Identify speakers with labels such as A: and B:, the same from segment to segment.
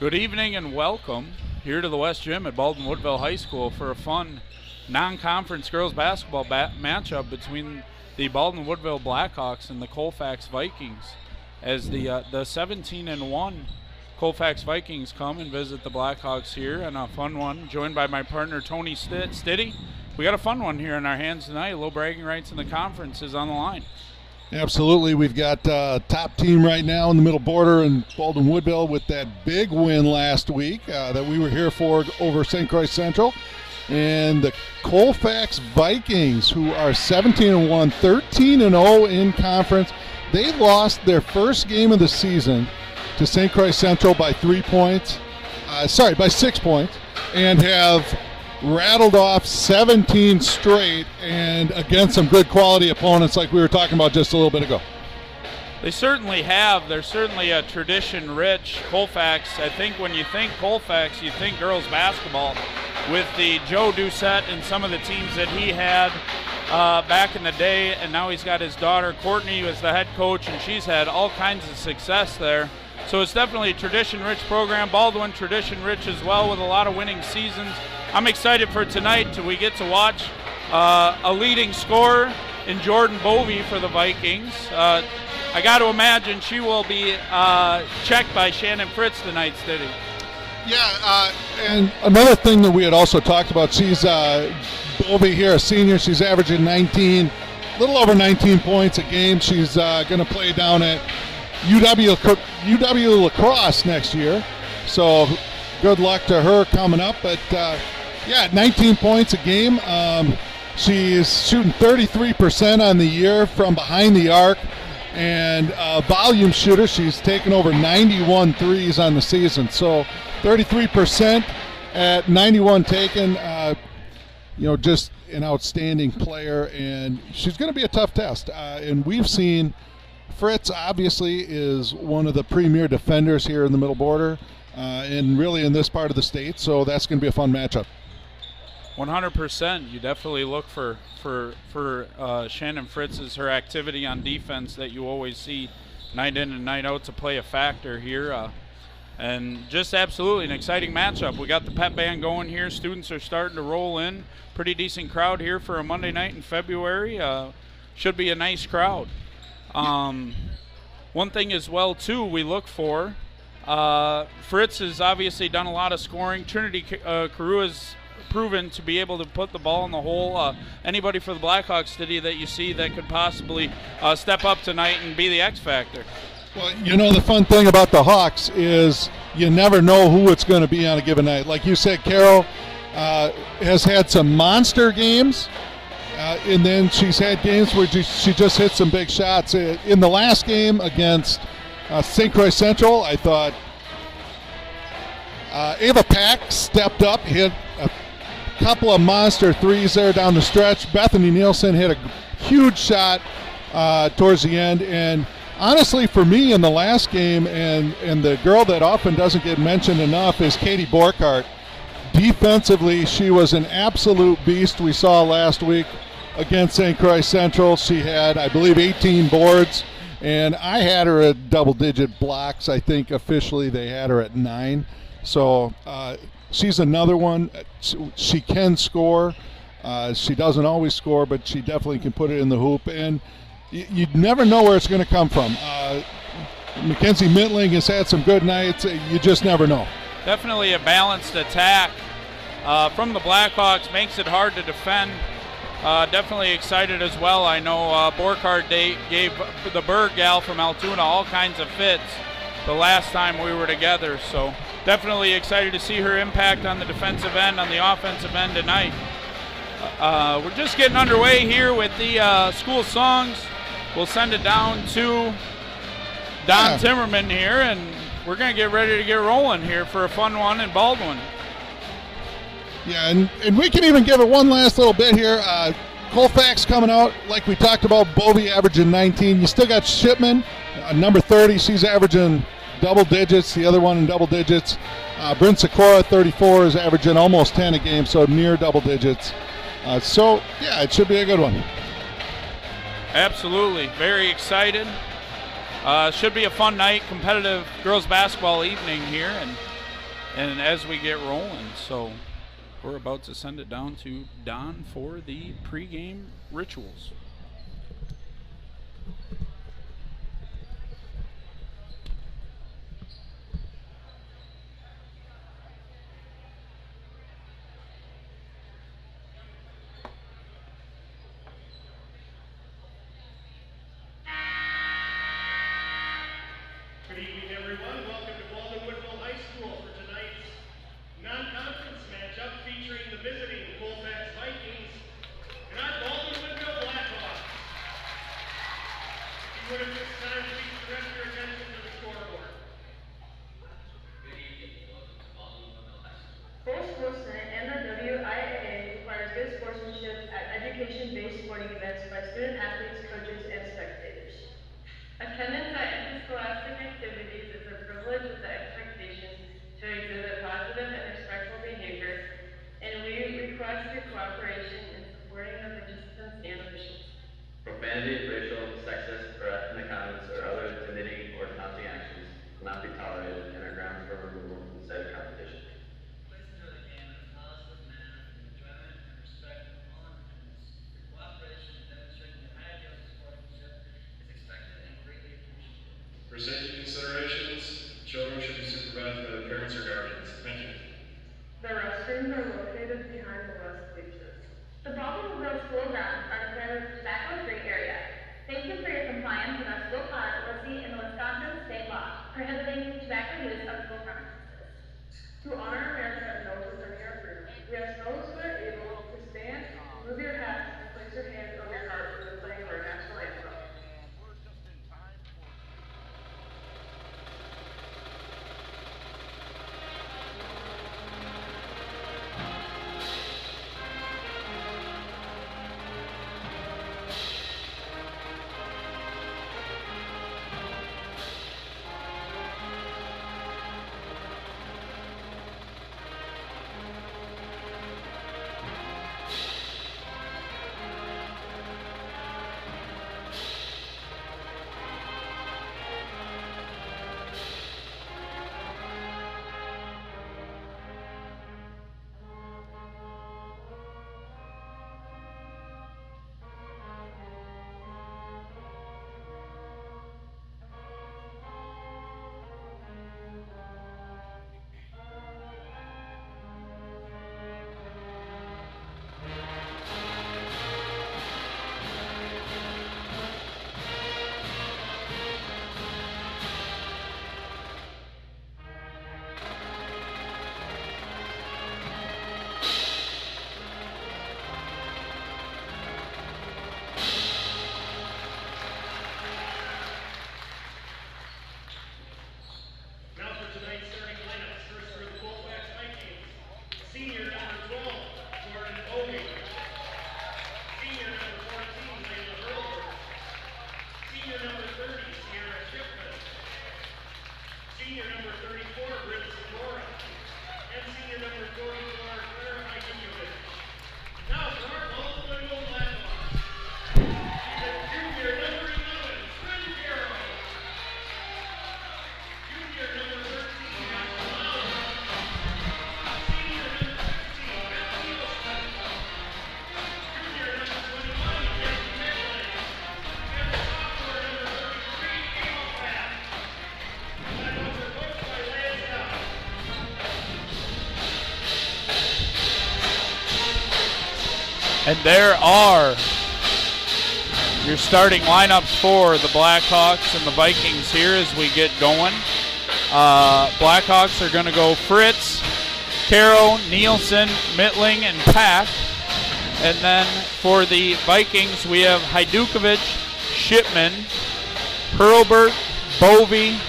A: Good evening and welcome here to the West Gym at Baldwin-Woodville High School for a fun non-conference girls basketball matchup between the Baldwin-Woodville Blackhawks and the Colfax Vikings, as the 17-1 Colfax Vikings come and visit the Blackhawks here, and a fun one, joined by my partner Tony Stiddy. We got a fun one here in our hands tonight. Low bragging rights in the conference is on the line.
B: Absolutely. We've got top team right now in the middle border in Baldwin-Woodville with that big win last week that we were here for over St. Croix Central. And the Colfax Vikings, who are 17-1, 13-0 in conference. They lost their first game of the season to St. Croix Central by 6 points, and have rattled off 17 straight and against some good quality opponents like we were talking about just a little bit ago.
A: They certainly have. They're certainly a tradition-rich Colfax. I think when you think Colfax, you think girls basketball with the Joe Doucette and some of the teams that he had back in the day, and now he's got his daughter Courtney as the head coach, and she's had all kinds of success there. So it's definitely a tradition-rich program. Baldwin, tradition-rich as well, with a lot of winning seasons. I'm excited for tonight. We get to watch a leading scorer in Jordan Bovey for the Vikings. I got to imagine she will be checked by Shannon Fritz tonight, Stiddy.
B: Yeah, and another thing that we had also talked about, she's Bovey here, a senior. She's averaging a little over 19 points a game. She's going to play down at UW La Crosse next year. So good luck to her coming up. But 19 points a game. She's shooting 33% on the year from behind the arc, and volume shooter. She's taken over 91 threes on the season. So 33% at 91 taken. Just an outstanding player, and she's going to be a tough test. And we've seen Fritz obviously is one of the premier defenders here in the middle border, and really in this part of the state. So that's going to be a fun matchup.
A: 100%. You definitely look for Shannon Fritz's her activity on defense that you always see night in and night out to play a factor here. And just absolutely an exciting matchup. We got the pep band going here. Students are starting to roll in. Pretty decent crowd here for a Monday night in February. Should be a nice crowd. One thing as well, too, we look for, Fritz has obviously done a lot of scoring. Trinity Carew has proven to be able to put the ball in the hole. Anybody for the Blackhawks today that you see that could possibly step up tonight and be the X factor?
B: Well, the fun thing about the Hawks is you never know who it's going to be on a given night. Like you said, Carol has had some monster games, and then she's had games where she just hit some big shots. In the last game against St. Croix Central, I thought Ava Pack stepped up, hit a couple of monster threes there down the stretch. Bethany Nielsen hit a huge shot towards the end. And honestly, for me in the last game, and the girl that often doesn't get mentioned enough is Katie Borkhardt. Defensively, she was an absolute beast. We saw last week against St. Croix Central. She had, I believe, 18 boards, and I had her at double-digit blocks. I think officially they had her at 9. So she's another one. She can score. She doesn't always score, but she definitely can put it in the hoop. And you never know where it's going to come from. Mackenzie Mittling has had some good nights. You just never know.
A: Definitely a balanced attack from the Blackhawks. Makes it hard to defend. Definitely excited as well. I know Borkhardt gave the Berg gal from Altoona all kinds of fits the last time we were together. So definitely excited to see her impact on the defensive end, on the offensive end tonight. We're just getting underway here with the school songs. We'll send it down to Don Timmerman here, and we're going to get ready to get rolling here for a fun one in Baldwin.
B: Yeah, and we can even give it one last little bit here. Colfax coming out, like we talked about, Bovey averaging 19. You still got Shipman, number 30. She's averaging double digits, the other one in double digits. Bryn Sikora, 34, is averaging almost 10 a game, so near double digits. It should be a good one.
A: Absolutely. Very excited. Should be a fun night, competitive girls basketball evening here. And and as we get rolling. So we're about to send it down to Don for the pregame rituals.
C: Good evening, everyone. Welcome to Baldwin-Woodville High School for tonight's non-conference matchup featuring the visiting Colfax Vikings and our Baldwin-Woodville Blackhawks. If you would at this time, please direct your attention to the scoreboard.
D: Good evening. Welcome to Baldwin-Woodville High School.
E: Full sportsman and the WIAA requires good sportsmanship at education-based sporting events by student athletes, coaches, and spectators. Attendance at interscholastic activities is a privilege with the expectation to exhibit positive and respectful behavior, and we request your cooperation in supporting the participants and officials.
D: Profanity, racial, sexist, or ethnic comments or other intimidating or taunting actions will not be tolerated and are grounds for removal from said competition.
F: Please enjoy the game in a positive manner with enjoyment and respect from all in attendance. Your cooperation in demonstrating the high ideals of sportsmanship is expected and greatly appreciated.
C: For safety considerations, children should be supervised by their parents or guardians. Thank you.
E: The restrooms are located behind the west bleachers. The Baldwin-Woodville school grounds are declared a tobacco-free area. Thank you for your compliance with our school policy and the Wisconsin state law prohibiting tobacco use of school premises. To honor America and those defending our freedom, we ask those who are able to stand, move your hats, and place your hands over your heart for the playing of our national anthem. Now for tonight's starting lineups. First for the Colfax Vikings. Senior number 12, Jordan Bowman. Senior number 14, Layla Hurlbert. Senior number 30, Sierra Shipman. Senior number 34, Britt Zamora. And senior number 44, Clara Hajdukovic. Now for our Baldwin-Woodville Blackhawks. Junior number 11, Trent Carroll. Junior number 13, Matt Malone. Senior number 15, Matt Nielsen. Junior number 21, Jesse Midland. And sophomore number 33, Colfax. Blackhawks are coached by Lance Dow.
A: And there are your starting lineups for the Blackhawks and the Vikings here as we get going. Blackhawks are going to go Fritz, Caro, Nielsen, Mittling, and Pack. And then for the Vikings, we have Hajdukovic, Shipman, Hurlbert, Bovey,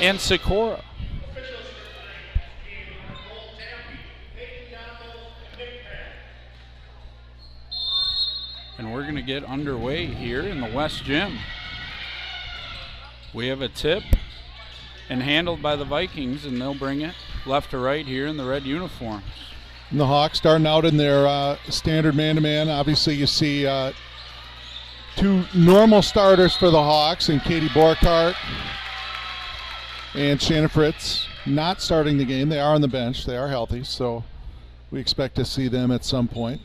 A: and Sikora.
C: Officials for tonight's game are Cole Tampy, Peyton Donald, and Nick Pack.
A: And we're going to get underway here in the West Gym. We have a tip and handled by the Vikings, and they'll bring it left to right here in the red uniforms.
B: And the Hawks starting out in their standard man-to-man. Obviously, you see two normal starters for the Hawks, and Katie Borkart and Shannon Fritz. not starting the game. They are on the bench. They are healthy, so we expect to see them at some point.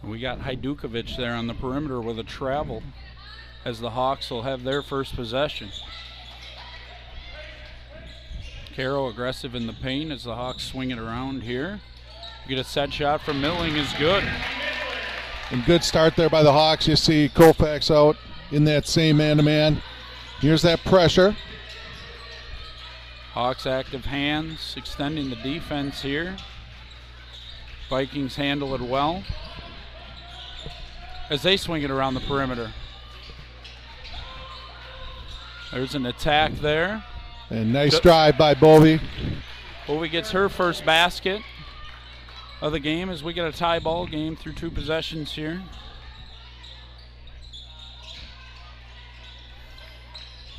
A: We got Hajdukovic there on the perimeter with a travel as the Hawks will have their first possession. Caro aggressive in the paint as the Hawks swing it around here. Get a set shot from Milling is good.
B: And good start there by the Hawks. You see Colfax out in that same man-to-man. Here's that pressure.
A: Hawks active hands, extending the defense here. Vikings handle it well as they swing it around the perimeter. There's an attack there.
B: And nice drive by Bovey.
A: Bovey gets her first basket of the game as we get a tie ball game through 2 possessions here.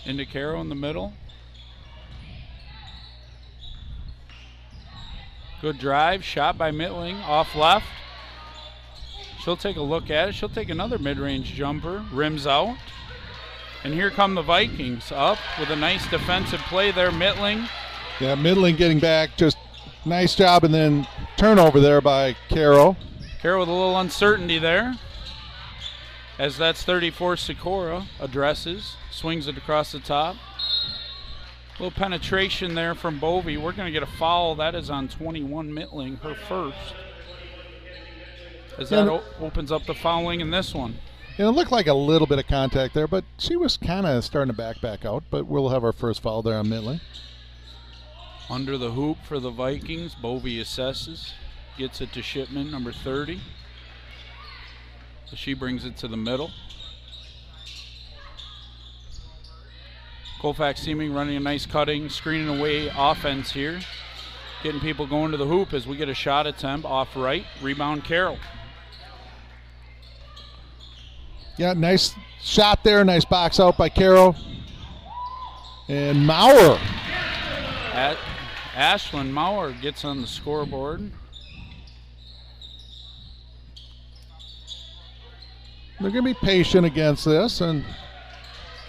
A: Into Caro in the middle. Good drive, shot by Mittling, off left. She'll take a look at it. She'll take another mid-range jumper, rims out. And here come the Vikings up with a nice defensive play there, Mittling.
B: Yeah, Mittling getting back, just nice job, and then turnover there by Caro.
A: Caro with a little uncertainty there. As that's 34, Sikora addresses, swings it across the top. A little penetration there from Bovey. We're going to get a foul. That is on 21, Mittling, her first. As that opens up the fouling in this one.
B: And it looked like a little bit of contact there, but she was kind of starting to back out. But we'll have our first foul there on Mittling.
A: Under the hoop for the Vikings, Bovey assesses, gets it to Shipman, number 30. So she brings it to the middle. Colfax teaming, running a nice cutting, screening away offense here. Getting people going to the hoop as we get a shot attempt off right. Rebound Carroll.
B: Yeah, nice shot there. Nice box out by Caro. And Maurer.
A: Ashlyn Maurer gets on the scoreboard.
B: They're going to be patient against this and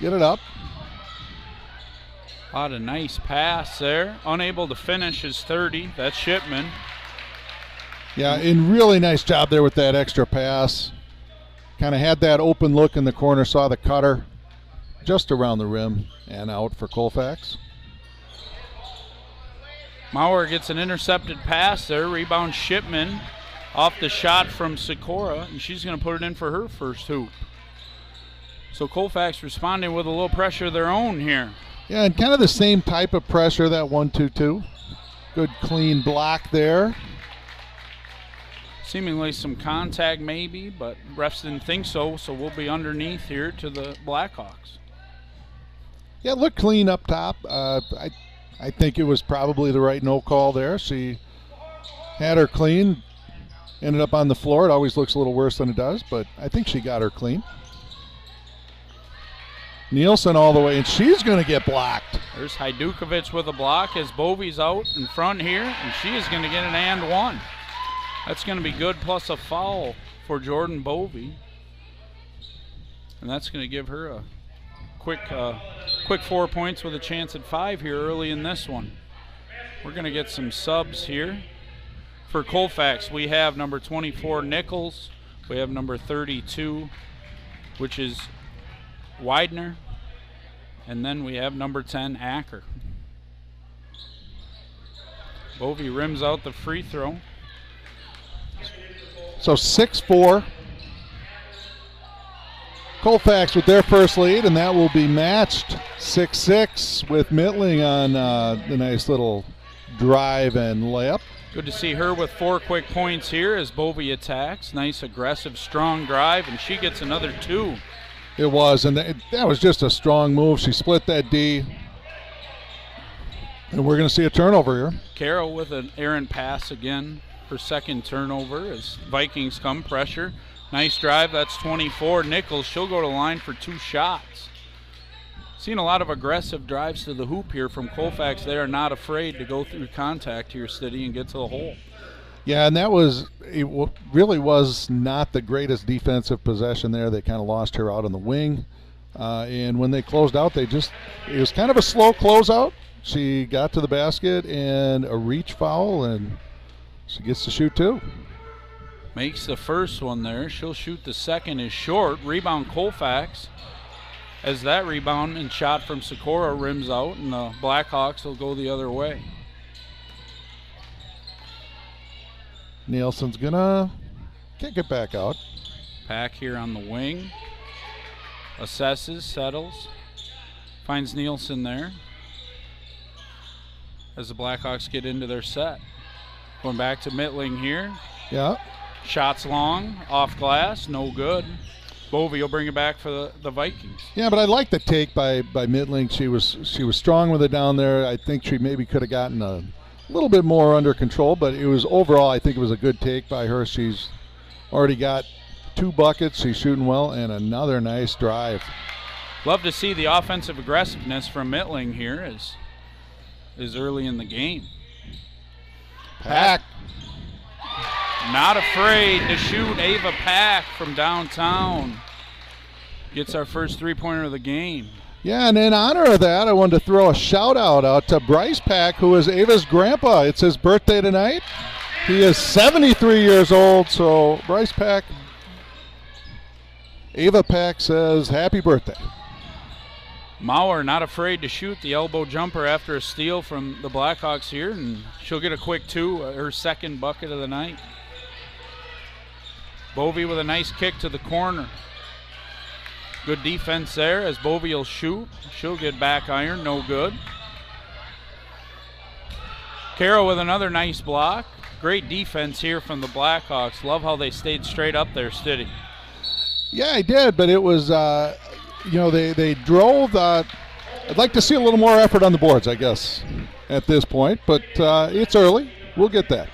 B: get it up.
A: A nice pass there. Unable to finish his 30. That's Shipman.
B: Yeah, and really nice job there with that extra pass. Kind of had that open look in the corner, saw the cutter just around the rim and out for Colfax.
A: Maurer gets an intercepted pass there. Rebound Shipman off the shot from Sikora, and she's going to put it in for her first hoop. So Colfax responding with a little pressure of their own here.
B: Yeah, and kind of the same type of pressure, that 1-2-2. Good clean block there.
A: Seemingly some contact maybe, but refs didn't think so, so we'll be underneath here to the Blackhawks.
B: Yeah, it looked clean up top. I think it was probably the right no call there. She had her clean, ended up on the floor. It always looks a little worse than it does, but I think she got her clean. Nielsen all the way, and she's going to get blocked.
A: There's Hajdukovic with a block as Bovey's out in front here, and she is going to get an and one. That's going to be good, plus a foul for Jordan Bovey. And that's going to give her a quick 4 points with a chance at 5 here early in this one. We're going to get some subs here. For Colfax, we have number 24, Nichols. We have number 32, which is Widener. And then we have number 10, Acker. Bovey rims out the free throw.
B: So 6-4. Colfax with their first lead, and that will be matched 6-6 with Mittling on the nice little drive and layup.
A: Good to see her with 4 quick points here as Bovey attacks. Nice, aggressive, strong drive, and she gets another 2.
B: It was, and that was just a strong move. She split that D, and we're going to see a turnover here.
A: Carroll with an errant pass again. Her second turnover as Vikings come pressure. Nice drive, that's 24. Nichols, she'll go to line for 2 shots. Seen a lot of aggressive drives to the hoop here from Colfax. They are not afraid to go through contact here, Stiddy, and get to the hole.
B: Yeah, and really was not the greatest defensive possession there. They kind of lost her out on the wing. And when they closed out, it was kind of a slow closeout. She got to the basket and a reach foul, and she gets to shoot two.
A: Makes the first one there. She'll shoot the second is short. Rebound Colfax. As that rebound and shot from Sikora rims out, and the Blackhawks will go the other way.
B: Nielsen's gonna kick it back out.
A: Pack here on the wing. Assesses, settles. Finds Nielsen there. As the Blackhawks get into their set. Going back to Mittling here.
B: Yeah.
A: Shots long, off glass, no good. Bovey will bring it back for the Vikings.
B: Yeah, but I like the take by Mittling. She was strong with it down there. I think she maybe could have gotten a little bit more under control, but it was overall, I think it was a good take by her. She's already got 2 buckets. She's shooting well, and another nice drive.
A: Love to see the offensive aggressiveness from Mittling here as early in the game.
B: Pack.
A: Not afraid to shoot. Ava Pack from downtown gets our first three-pointer of the game.
B: Yeah, and in honor of that, I wanted to throw a shout-out out to Bryce Pack, who is Ava's grandpa. It's his birthday tonight. He is 73 years old, so Bryce Pack, Ava Pack says happy birthday.
A: Mauer not afraid to shoot the elbow jumper after a steal from the Blackhawks here, and she'll get a quick 2, her second bucket of the night. Bovey with a nice kick to the corner. Good defense there as Bovey will shoot. She'll get back iron, no good. Carroll with another nice block. Great defense here from the Blackhawks. Love how they stayed straight up there, Stiddy.
B: Yeah, I did, but it was, they drove. I'd like to see a little more effort on the boards, I guess, at this point, but it's early. We'll get that.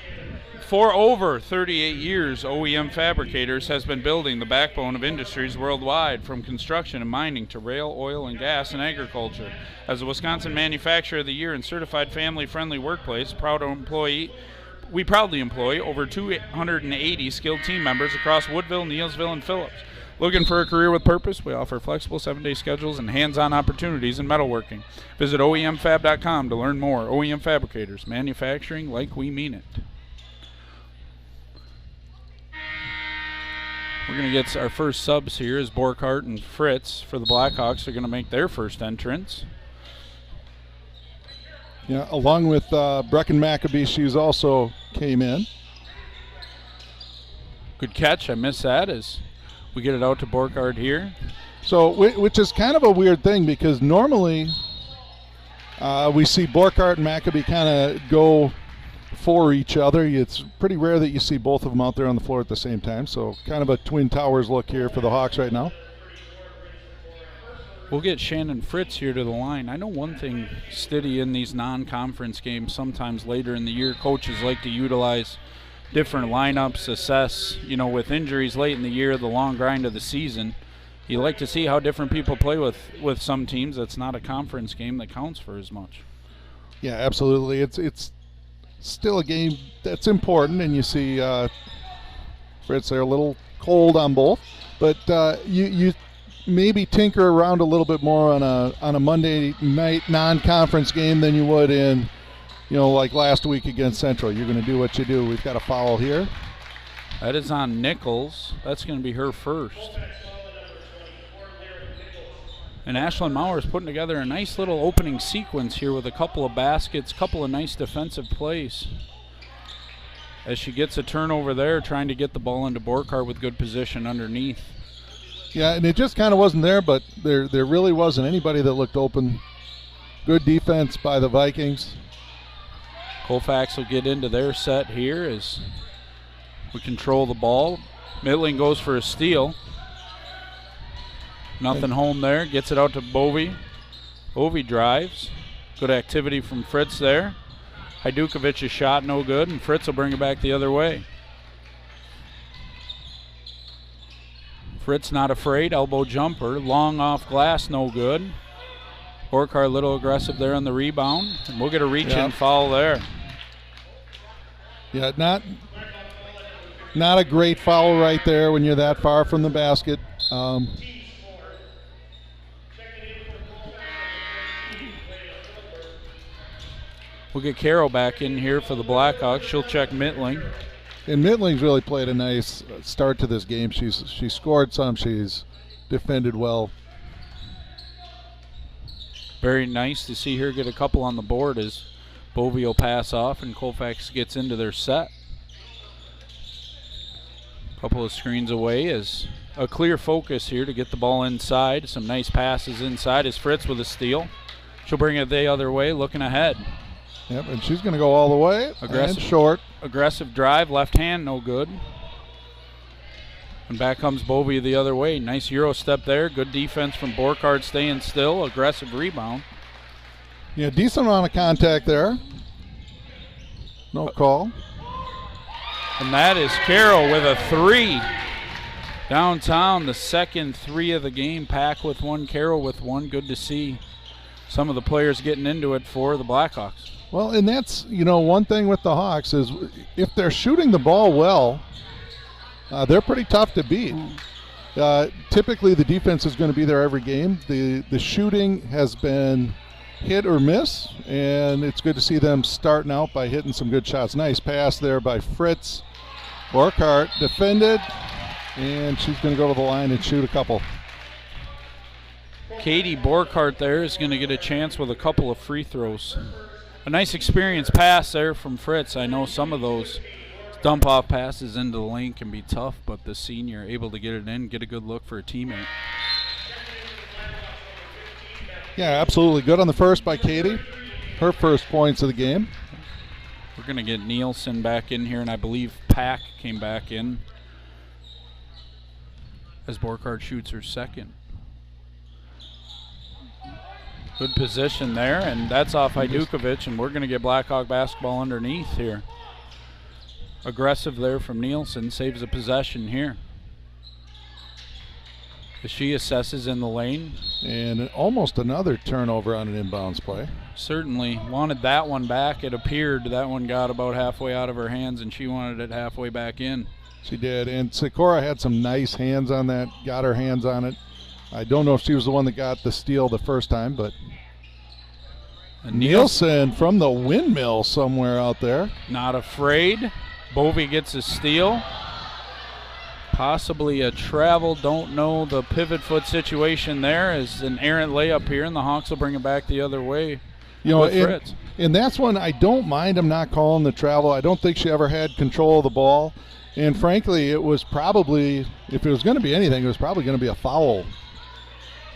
A: For over 38 years, OEM Fabricators has been building the backbone of industries worldwide, from construction and mining to rail, oil, and gas and agriculture. As a Wisconsin Manufacturer of the Year and certified family-friendly workplace, we proudly employ over 280 skilled team members across Woodville, Neillsville, and Phillips. Looking for a career with purpose? We offer flexible 7-day schedules and hands-on opportunities in metalworking. Visit OEMFab.com to learn more. OEM Fabricators, manufacturing like we mean it. We're going to get our first subs here as Borkhardt and Fritz for the Blackhawks are going to make their first entrance.
B: Yeah, along with Brecken Maccabee, she's also came in.
A: Good catch. I missed that as we get it out to Borkhardt here.
B: So, which is kind of a weird thing because normally we see Borkhardt and Maccabee kind of go for each other. It's pretty rare that you see both of them out there on the floor at the same time. So kind of a Twin Towers look here for the Hawks right now.
A: We'll get Shannon Fritz here to the line. I know one thing, Stiddy, in these non-conference games, sometimes later in the year, coaches like to utilize different lineups, assess, with injuries late in the year, the long grind of the season. You like to see how different people play with some teams. That's not a conference game that counts for as much.
B: Yeah, absolutely. It's still a game that's important, and you see Fritz there a little cold on both, but you maybe tinker around a little bit more on a Monday night non-conference game than you would in like last week against Central. You're going to do what you do. We've got a foul here.
A: That is on Nichols. That's going to be her first. And Ashlyn Mauer is putting together a nice little opening sequence here with a couple of baskets, couple of nice defensive plays. As she gets a turnover there, trying to get the ball into Borkhardt with good position underneath.
B: Yeah, and it just kind of wasn't there, but there really wasn't anybody that looked open. Good defense by the Vikings.
A: Colfax will get into their set here as we control the ball. Mittling goes for a steal. Nothing home there. Gets it out to Bovey. Bovey drives. Good activity from Fritz there. Hajdukovich's shot no good, and Fritz will bring it back the other way. Fritz not afraid. Elbow jumper. Long off glass, no good. Borkhardt a little aggressive there on the rebound. And we'll get a reach-in foul there.
B: Yeah, not a great foul right there when you're that far from the basket.
A: We'll get Carroll back in here for the Blackhawks. She'll check Mittling.
B: And Mittling's really played a nice start to this game. She scored some. She's defended well.
A: Very nice to see her get a couple on the board as Bovey will pass off and Colfax gets into their set. Couple of screens away as a clear focus here to get the ball inside. Some nice passes inside as Fritz with a steal. She'll bring it the other way, looking ahead.
B: Yep, and she's going to go all the way.
A: Aggressive,
B: and short.
A: Aggressive drive, left hand, no good. And back comes Bovey the other way. Nice Euro step there. Good defense from Borkhardt staying still. Aggressive rebound.
B: Yeah, decent amount of contact there. No call.
A: And that is Carroll with a 3. Downtown, the second 3 of the game. Pack with 1, Carroll with 1. Good to see some of the players getting into it for the Blackhawks.
B: Well, and that's, one thing with the Hawks is if they're shooting the ball well, they're pretty tough to beat. Typically, the defense is going to be there every game. The shooting has been hit or miss, and it's good to see them starting out by hitting some good shots. Nice pass there by Fritz. Borkhardt defended, and she's going to go to the line and shoot a couple.
A: Katie Borkhardt there is going to get a chance with a couple of free throws. A nice experienced pass there from Fritz. I know some of those dump-off passes into the lane can be tough, but the senior able to get it in, get a good look for a teammate.
B: Yeah, absolutely. Good on the first by Katie. Her first points of the game.
A: We're going to get Nielsen back in here, and I believe Pack came back in as Borkhardt shoots her second. Good position there, and that's off Hajdukovic, and we're going to get Blackhawk basketball underneath here. Aggressive there from Nielsen, saves a possession here. As she assesses in the lane.
B: And almost another turnover on an inbounds play.
A: Certainly wanted that one back. It appeared that one got about halfway out of her hands, and she wanted it halfway back in.
B: She did, and Sikora had some nice hands on that, got her hands on it. I don't know if she was the one that got the steal the first time, but Nielsen from the windmill somewhere out there.
A: Not afraid. Bovey gets a steal. Possibly a travel, don't know the pivot foot situation there is an errant layup here, and the Hawks will bring it back the other way.
B: And that's one I don't mind them not calling the travel. I don't think she ever had control of the ball. And frankly, it was probably, if it was going to be anything, it was probably going to be a foul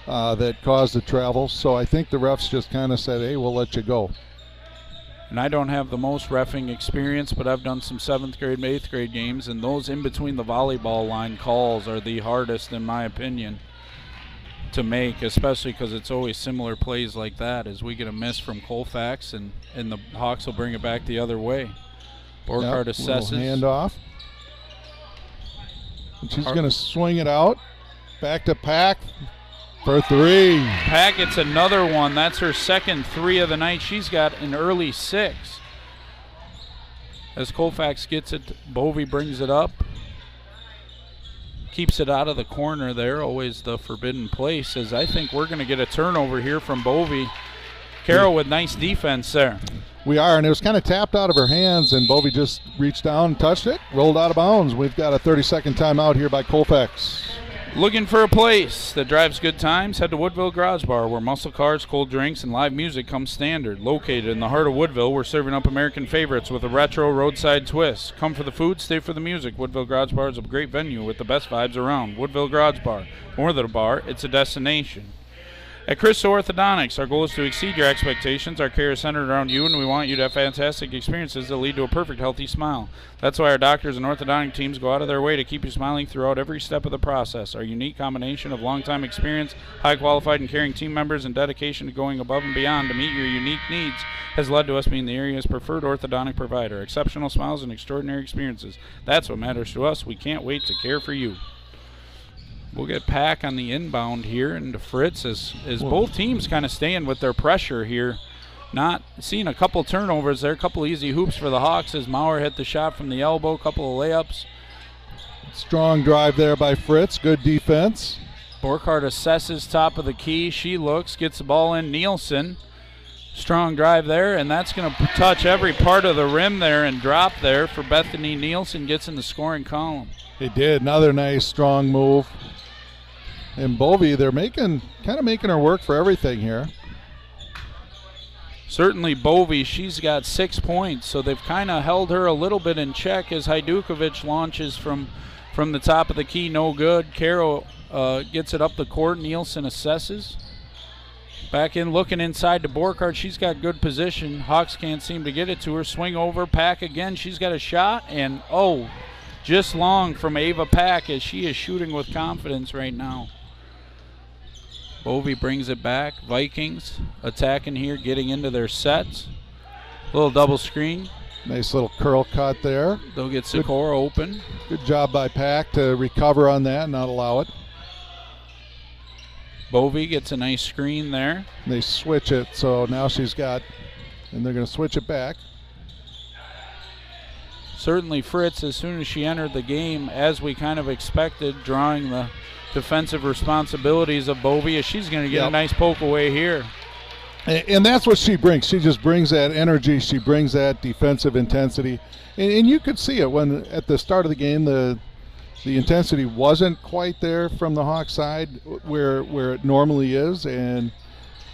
B: that caused the travel. So I think the refs just kind of said, hey, we'll let you go.
A: And I don't have the most reffing experience, but I've done some 7th grade and 8th grade games, and those in between the volleyball line calls are the hardest, in my opinion, to make, especially because it's always similar plays like that as we get a miss from Colfax, and the Hawks will bring it back the other way. Borkhardt assesses.
B: Hand off. And she's going to swing it out. Back to Pack for 3.
A: Pack gets another one. That's her second 3 of the night. She's got an early 6. As Colfax gets it, Bovey brings it up. Keeps it out of the corner there, always the forbidden place, as I think we're going to get a turnover here from Bovey. Carroll with nice defense there.
B: We are, and it was kind of tapped out of her hands, and Bovey just reached down and touched it, rolled out of bounds. We've got a 30-second timeout here by Colfax.
A: Looking for a place that drives good times? Head to Woodville Garage Bar, where muscle cars, cold drinks, and live music come standard. Located in the heart of Woodville, we're serving up American favorites with a retro roadside twist. Come for the food, stay for the music. Woodville Garage Bar is a great venue with the best vibes around. Woodville Garage Bar. More than a bar, it's a destination. At Chris Orthodontics, our goal is to exceed your expectations. Our care is centered around you, and we want you to have fantastic experiences that lead to a perfect, healthy smile. That's why our doctors and orthodontic teams go out of their way to keep you smiling throughout every step of the process. Our unique combination of long-time experience, high-qualified and caring team members, and dedication to going above and beyond to meet your unique needs has led to us being the area's preferred orthodontic provider. Exceptional smiles and extraordinary experiences. That's what matters to us. We can't wait to care for you. We'll get Pack on the inbound here into Fritz as both teams kind of staying with their pressure here. Not seeing a couple turnovers there, a couple easy hoops for the Hawks as Maurer hit the shot from the elbow, a couple of layups.
B: Strong drive there by Fritz, good defense.
A: Borkhardt assesses top of the key. She looks, gets the ball in. Nielsen Strong drive there, and that's going to touch every part of the rim there and drop there for Bethany Nielsen. Gets in the scoring column.
B: They did. Another nice, strong move. And Bovey, they're kind of making her work for everything here.
A: Certainly Bovey, she's got 6 points, so they've kind of held her a little bit in check as Hajdukovic launches from the top of the key, no good. Caro gets it up the court. Nielsen assesses. Back in, looking inside to Borkhardt. She's got good position. Hawks can't seem to get it to her. Swing over, Pack again. She's got a shot, and just long from Ava Pack as she is shooting with confidence right now. Bovey brings it back. Vikings attacking here, getting into their sets. Little double screen.
B: Nice little curl cut there.
A: They'll get Sikora open.
B: Good job by Pack to recover on that and not allow it.
A: Bovey gets a nice screen there.
B: They switch it, so now she's got, and they're going to switch it back.
A: Certainly Fritz, as soon as she entered the game, as we kind of expected, drawing the defensive responsibilities of Bovey, as she's going to get a nice poke away here.
B: And that's what she brings. She just brings that energy. She brings that defensive intensity. And you could see it when at the start of the game, the intensity wasn't quite there from the Hawks side where it normally is. And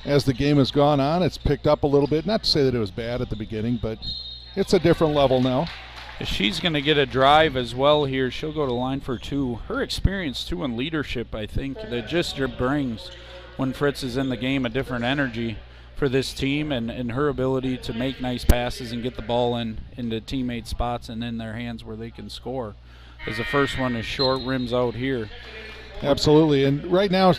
B: as the game has gone on, it's picked up a little bit. Not to say that it was bad at the beginning, but it's a different level now.
A: She's going to get a drive as well here. She'll go to line for 2. Her experience, too, in leadership, I think, that just brings, when Fritz is in the game, a different energy for this team, and her ability to make nice passes and get the ball into teammate spots and in their hands where they can score. As the first one is short, rims out here.
B: Absolutely. And right now,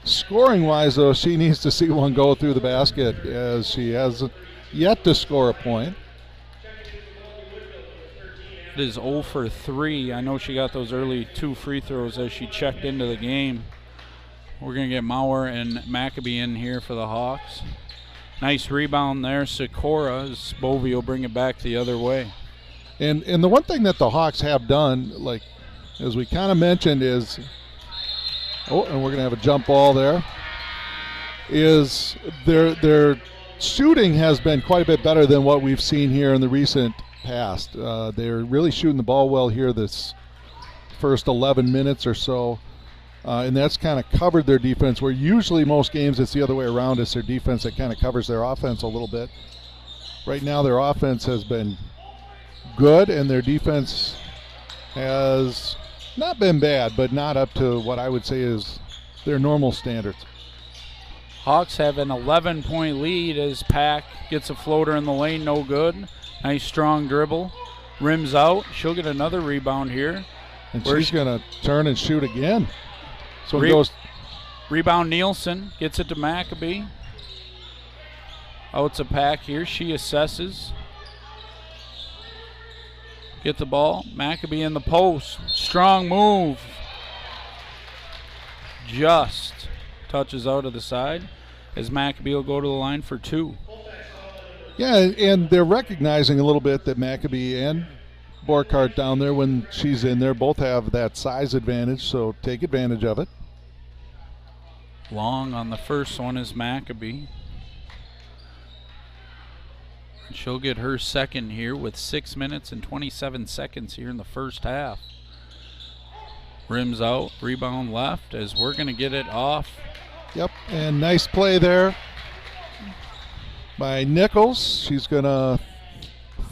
B: scoring-wise, though, she needs to see one go through the basket as she has yet to score a point.
A: It is 0 for 3. I know she got those early 2 free throws as she checked into the game. We're going to get Maurer and Maccabee in here for the Hawks. Nice rebound there. Sikora, as Bovey will bring it back the other way.
B: And the one thing that the Hawks have done, like as we kind of mentioned, is and we're going to have a jump ball there, is their shooting has been quite a bit better than what we've seen here in the recent past. They're really shooting the ball well here this first 11 minutes or so, and that's kind of covered their defense, where usually most games it's the other way around. It's their defense that kind of covers their offense a little bit. Right now their offense has been good and their defense has not been bad, but not up to what I would say is their normal standards.
A: Hawks have an 11-point lead as Pack gets a floater in the lane, no good. Nice strong dribble, rims out. She'll get another rebound here.
B: And she's going to turn and shoot again. So it goes.
A: Rebound Nielsen, gets it to Maccabee. Out to Pack here, she assesses. Get the ball, Maccabee in the post. Strong move. Just touches out of the side as Maccabee will go to the line for 2.
B: Yeah, and they're recognizing a little bit that Maccabee and Borkhardt down there, when she's in there, both have that size advantage, so take advantage of it.
A: Long on the first one is Maccabee. She'll get her second here with 6 minutes and 27 seconds here in the first half. Rims out, rebound left as we're going to get it off.
B: Yep, and nice play there by Nichols. She's going to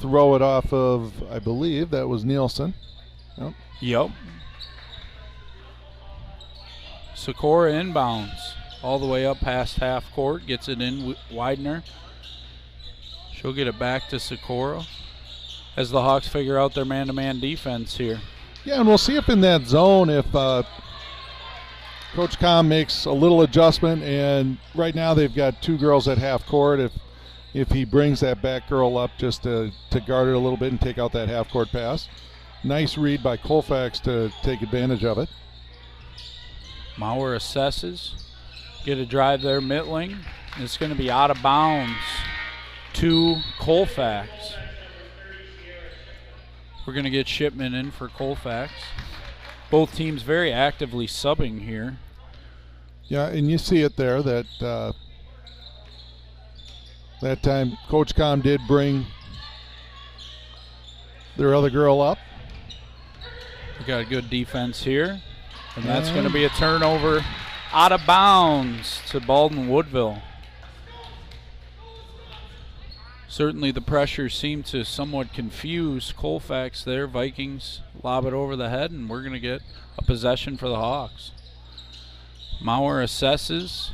B: throw it off of, I believe, that was Nielsen.
A: Yep. Sikora inbounds all the way up past half court, gets it in Widener. She'll get it back to Sikora as the Hawks figure out their man-to-man defense here.
B: Yeah, and we'll see if in that zone, if Coach Com makes a little adjustment, and right now they've got 2 girls at half court. If he brings that back girl up just to guard it a little bit and take out that half court pass. Nice read by Colfax to take advantage of it.
A: Maurer assesses. Get a drive there, Mittling. It's going to be out of bounds to Colfax. We're going to get Shipman in for Colfax. Both teams very actively subbing here.
B: Yeah, and you see it there that That time, Coach Com did bring their other girl up.
A: We got a good defense here. And that's going to be a turnover out of bounds to Baldwin-Woodville. Certainly the pressure seemed to somewhat confuse Colfax there. Vikings lob it over the head, and we're going to get a possession for the Hawks. Maurer assesses.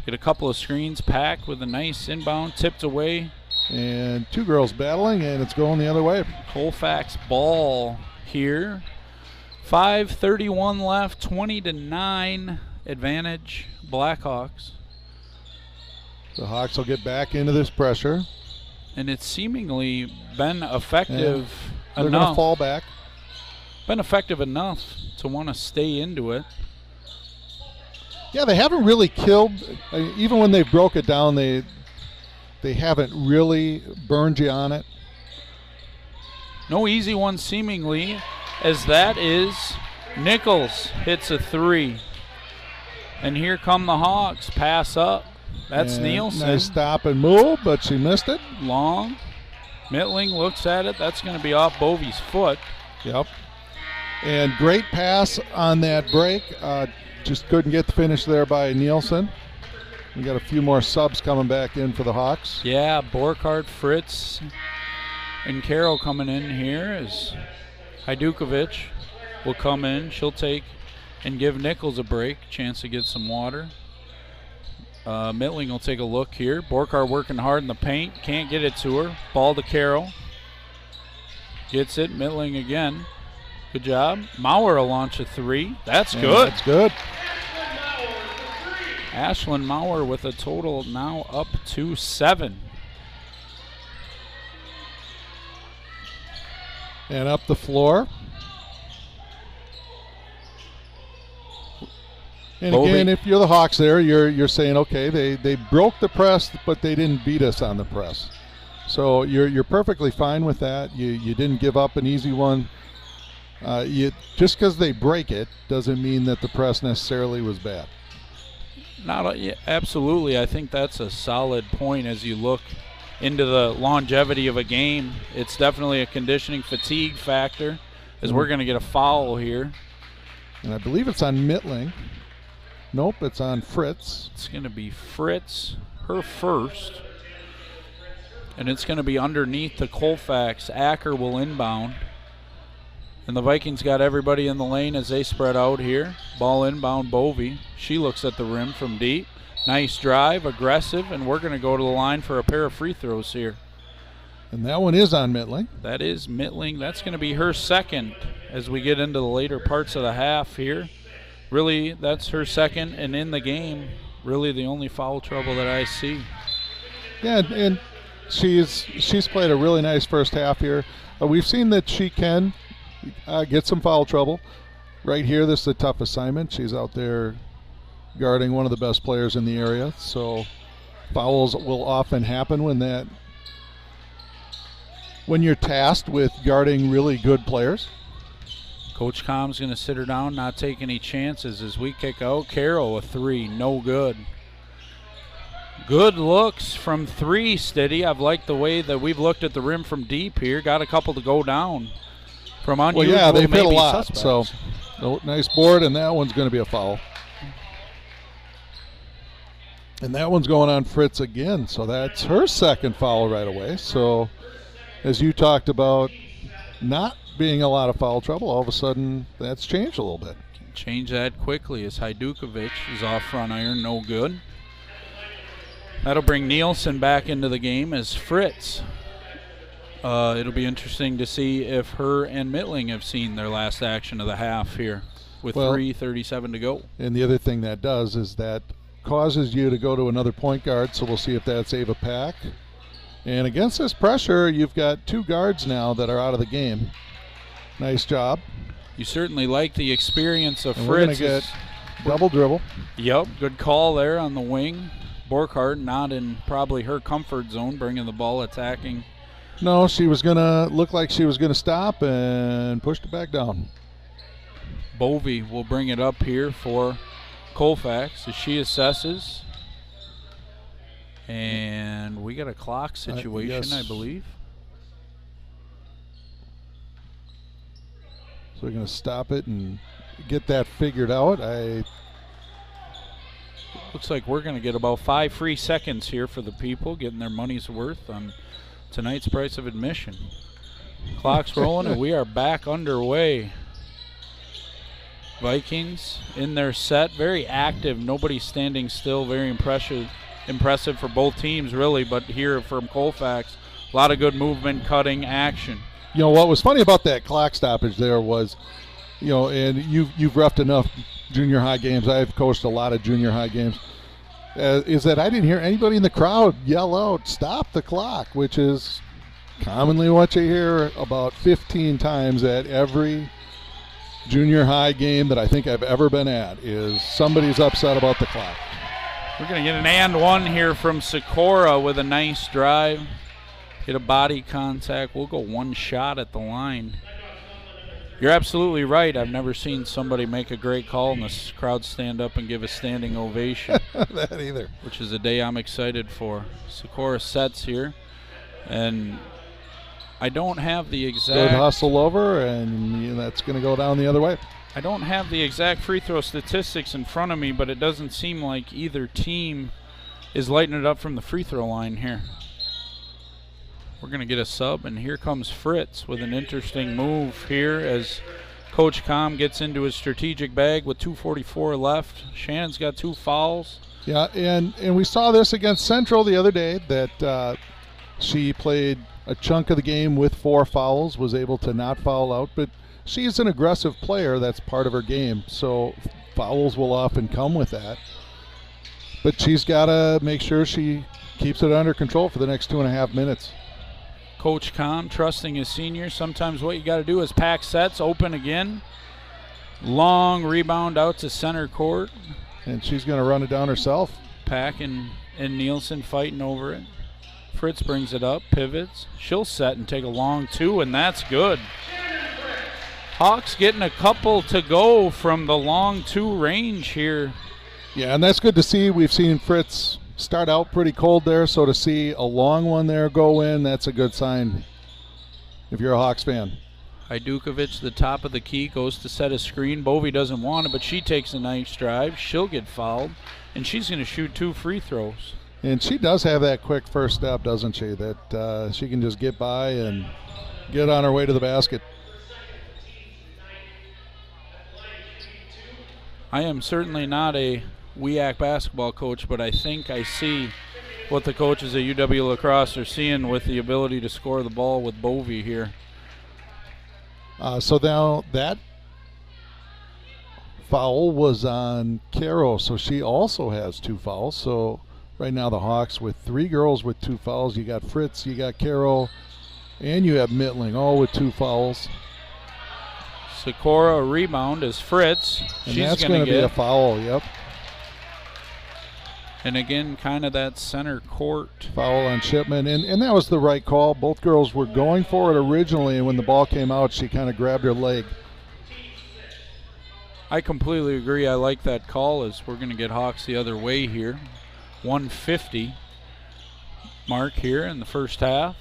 A: Get a couple of screens, Pack with a nice inbound, tipped away.
B: And two girls battling, and it's going the other way.
A: Colfax ball here. 5:31 left, 20-9 advantage, Blackhawks.
B: The Hawks will get back into this pressure.
A: And it's seemingly been effective
B: They're going to
A: enough.
B: fall back.
A: Been effective enough to want to stay into it.
B: Yeah, they haven't really killed. Even when they broke it down, they haven't really burned you on it.
A: No easy one seemingly, as that is Nichols hits a three. And here come the Hawks, pass up. That's
B: And
A: Nielsen.
B: nice stop and move, but she missed it.
A: Long. Mittling looks at it. That's going to be off Bovey's foot.
B: Yep. And great pass on that break. Just couldn't get the finish there by Nielsen. We got a few more subs coming back in for the Hawks.
A: Yeah, Borkhardt, Fritz, and Carroll coming in here as Hajdukovic will come in. She'll take and give Nichols a break, chance to get some water. Mittling will take a look here. Borkhardt working hard in the paint, can't get it to her. Ball to Carroll. Gets it, Mittling again. Good job. Maurer will launch a three. That's good.
B: That's good.
A: Ashlyn Maurer with a total now up to 7.
B: And up the floor. And
A: Bovey.
B: again, if you're the Hawks there, you're saying, okay, they broke the press, but they didn't beat us on the press. So you're perfectly fine with that. You didn't give up an easy one. Just because they break it doesn't mean that the press necessarily was bad.
A: Absolutely. I think that's a solid point as you look into the longevity of a game. It's definitely a conditioning fatigue factor as we're going to get a foul here.
B: And I believe it's on Mittling. Nope, it's on Fritz.
A: It's going to be Fritz, her first. And it's going to be underneath the Colfax. Acker will inbound. And the Vikings got everybody in the lane as they spread out here. Ball inbound, Bovey. She looks at the rim from deep. Nice drive, aggressive, and we're going to go to the line for a pair of free throws here.
B: And that one is on Mittling.
A: That is Mittling. That's going to be her second as we get into the later parts of the half here. Really, that's her second, and in the game, really the only foul trouble that I see.
B: Yeah, and she's played a really nice first half here. We've seen that she can get some foul trouble. Right here, this is a tough assignment. She's out there guarding one of the best players in the area, so fouls will often happen when you're tasked with guarding really good players.
A: Coach Com's going to sit her down, not take any chances as we kick out. Carroll a three, no good. Good looks from three, Steady. I've liked the way that we've looked at the rim from deep here. Got a couple to go down from unusual.
B: Well, yeah, they've hit a
A: maybe
B: lot.
A: suspects.
B: So nice board, and that one's going to be a foul. And that one's going on Fritz again. So that's her second foul right away. So as you talked about not being a lot of foul trouble, all of a sudden that's changed a little bit.
A: Change that quickly as Hajdukovic is off front iron, no good. That'll bring Nielsen back into the game as Fritz. It'll be interesting to see if her and Mittling have seen their last action of the half here with 3:37 to go.
B: And the other thing that does is that causes you to go to another point guard, so we'll see if that's Ava Pack. And against this pressure, you've got two guards now that are out of the game. Nice job.
A: You certainly like the experience of
B: And we're going
A: Fritz.
B: to get double dribble.
A: Yep, good call there on the wing. Borkhardt not in probably her comfort zone, bringing the ball attacking.
B: No, she was going to look like she was going to stop and pushed it back down.
A: Bovey will bring it up here for Colfax as she assesses. And we got a clock situation,
B: yes.
A: I believe.
B: So we're going to stop it and get that figured out.
A: Looks like we're going to get about 5 free seconds here for the people getting their money's worth on tonight's price of admission. Clock's rolling and we are back underway. Vikings in their set, very active, nobody standing still, very impressive for both teams really, but here from Colfax, a lot of good movement, cutting, action.
B: You know, what was funny about that clock stoppage there was, you know, and you've reffed enough junior high games. I've coached a lot of junior high games. Is that I didn't hear anybody in the crowd yell out, "Stop the clock," which is commonly what you hear about 15 times at every junior high game that I think I've ever been at, is somebody's upset about the clock.
A: We're going to get an and one here from Sikora with a nice drive. Get a body contact. We'll go one shot at the line. You're absolutely right. I've never seen somebody make a great call and the crowd stand up and give a standing ovation.
B: That either.
A: Which is a day I'm excited for. Sikora sets here. And I don't have the exact...
B: Good hustle over, and that's going to go down the other way.
A: I don't have the exact free throw statistics in front of me, but it doesn't seem like either team is lighting it up from the free throw line here. We're going to get a sub, and here comes Fritz with an interesting move here as Coach Com gets into his strategic bag with 2:44 left. Shannon's got 2 fouls.
B: Yeah, and we saw this against Central the other day, that she played a chunk of the game with 4 fouls, was able to not foul out, but she's an aggressive player. That's part of her game, so fouls will often come with that. But she's got to make sure she keeps it under control for the next 2.5 minutes.
A: Coach Com trusting his seniors. Sometimes what you got to do is pack sets, open again. Long rebound out to center court.
B: And she's going to run it down herself.
A: Pack and Nielsen fighting over it. Fritz brings it up, pivots. She'll set and take a long 2, and that's good. Hawks getting a couple to go from the long 2 range here.
B: Yeah, and that's good to see. We've seen Fritz start out pretty cold there, so to see a long one there go in, that's a good sign if you're a Hawks fan.
A: Hajdukovic, the top of the key, goes to set a screen. Bovey doesn't want it, but she takes a nice drive. She'll get fouled, and she's going to shoot 2 free throws.
B: And she does have that quick first step, doesn't she, that she can just get by and get on her way to the basket.
A: I am certainly not a WEAC basketball coach, but I think I see what the coaches at UW Lacrosse are seeing with the ability to score the ball with Bovey here.
B: So now that foul was on Caro, so she also has 2 fouls. So right now the Hawks with 3 girls with 2 fouls. You got Fritz, you got Caro, and you have Mittling, all with 2 fouls.
A: Sikora a rebound as Fritz.
B: And
A: she's
B: that's going to be a foul, yep.
A: And again, kind of that center court.
B: Foul on Shipman, and that was the right call. Both girls were going for it originally, and when the ball came out, she kind of grabbed her leg.
A: I completely agree. I like that call as we're going to get Hawks the other way here. 150 mark here in the first half.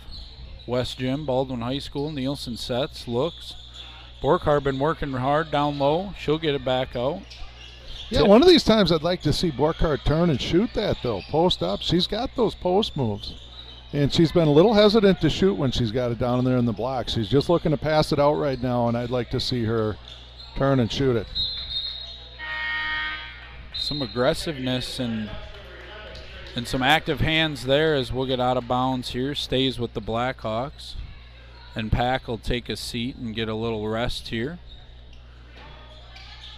A: West Gym, Baldwin High School. Nielsen sets, looks. Borkhardt been working hard down low. She'll get it back out.
B: Yeah, one of these times I'd like to see Borkhardt turn and shoot that, though. Post up. She's got those post moves. And she's been a little hesitant to shoot when she's got it down there in the block. She's just looking to pass it out right now, and I'd like to see her turn and shoot it.
A: Some aggressiveness and some active hands there as we'll get out of bounds here. Stays with the Blackhawks. And Pack will take a seat and get a little rest here.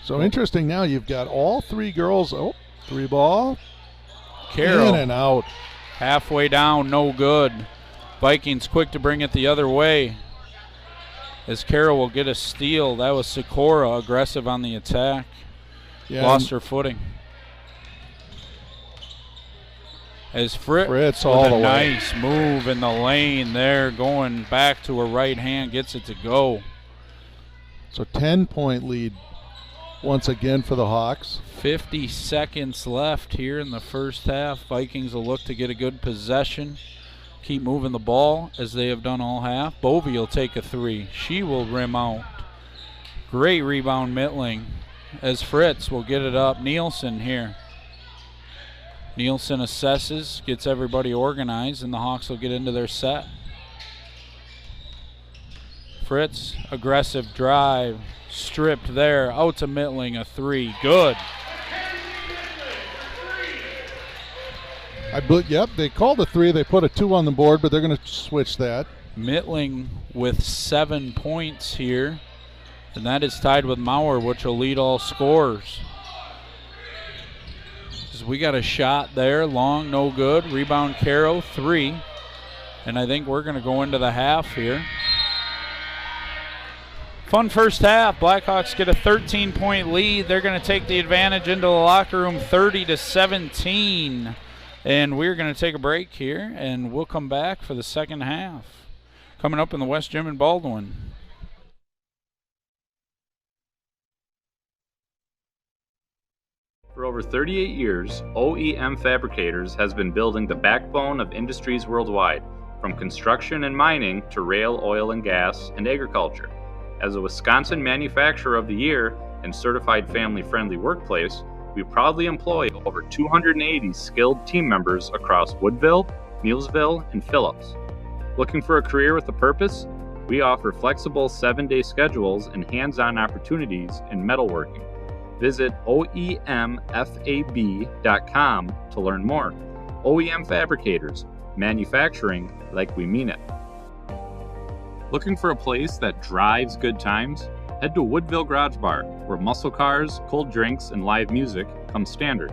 B: So interesting now, you've got all 3 girls. Oh, 3 ball.
A: Carroll.
B: In and out.
A: Halfway down, no good. Vikings quick to bring it the other way. As Carroll will get a steal. That was Sikora aggressive on the attack.
B: Yeah,
A: lost her footing. As
B: Fritz
A: with
B: all
A: a
B: the way.
A: Nice move in the lane there, going back to her right hand, gets it to go.
B: So 10-point lead once again for the Hawks.
A: 50 seconds left here in the first half. Vikings will look to get a good possession. Keep moving the ball as they have done all half. Bovey will take a three. She will rim out. Great rebound, Mittling, as Fritz will get it up. Nielsen here. Nielsen assesses, gets everybody organized, and the Hawks will get into their set. Fritz, aggressive drive, stripped there, out to Mittling, a three, good.
B: Yep, they called a three. They put a 2 on the board, but they're going to switch that.
A: Mittling with 7 points here, and that is tied with Maurer, which will lead all scorers. We got a shot there, long, no good. Rebound, Caro, 3. And I think we're going to go into the half here. Fun first half. Blackhawks get a 13-point lead. They're going to take the advantage into the locker room, 30-17. And we're going to take a break here, and we'll come back for the second half. Coming up in the West Gym in Baldwin.
G: For over 38 years, OEM Fabricators has been building the backbone of industries worldwide, from construction and mining to rail, oil and gas, and agriculture. As a Wisconsin Manufacturer of the Year and certified family-friendly workplace, we proudly employ over 280 skilled team members across Woodville, Neillsville, and Phillips. Looking for a career with a purpose? We offer flexible 7-day schedules and hands-on opportunities in metalworking. Visit OEMFAB.com to learn more. OEM Fabricators, manufacturing like we mean it. Looking for a place that drives good times? Head to Woodville Garage Bar, where muscle cars, cold drinks, and live music come standard.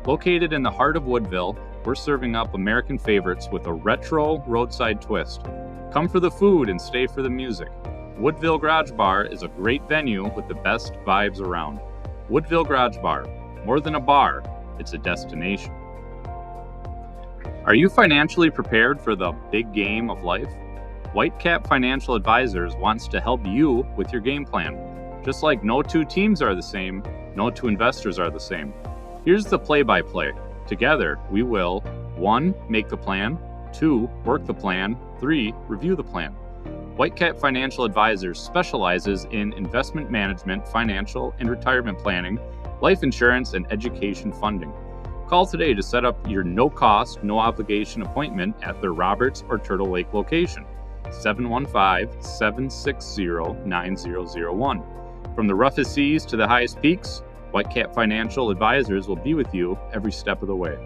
G: Located in the heart of Woodville, we're serving up American favorites with a retro roadside twist. Come for the food and stay for the music. Woodville Garage Bar is a great venue with the best vibes around. Woodville Garage Bar, more than a bar, it's a destination. Are you financially prepared for the big game of life? Whitecap Financial Advisors wants to help you with your game plan. Just like no two teams are the same, no two investors are the same. Here's the play-by-play. Together, we will 1. Make the plan, 2. Work the plan, 3. Review the plan. Whitecap Financial Advisors specializes in investment management, financial and retirement planning, life insurance, and education funding. Call today to set up your no-cost, no-obligation appointment at their Roberts or Turtle Lake location, 715-760-9001. From the roughest seas to the highest peaks, Whitecap Financial Advisors will be with you every step of the way.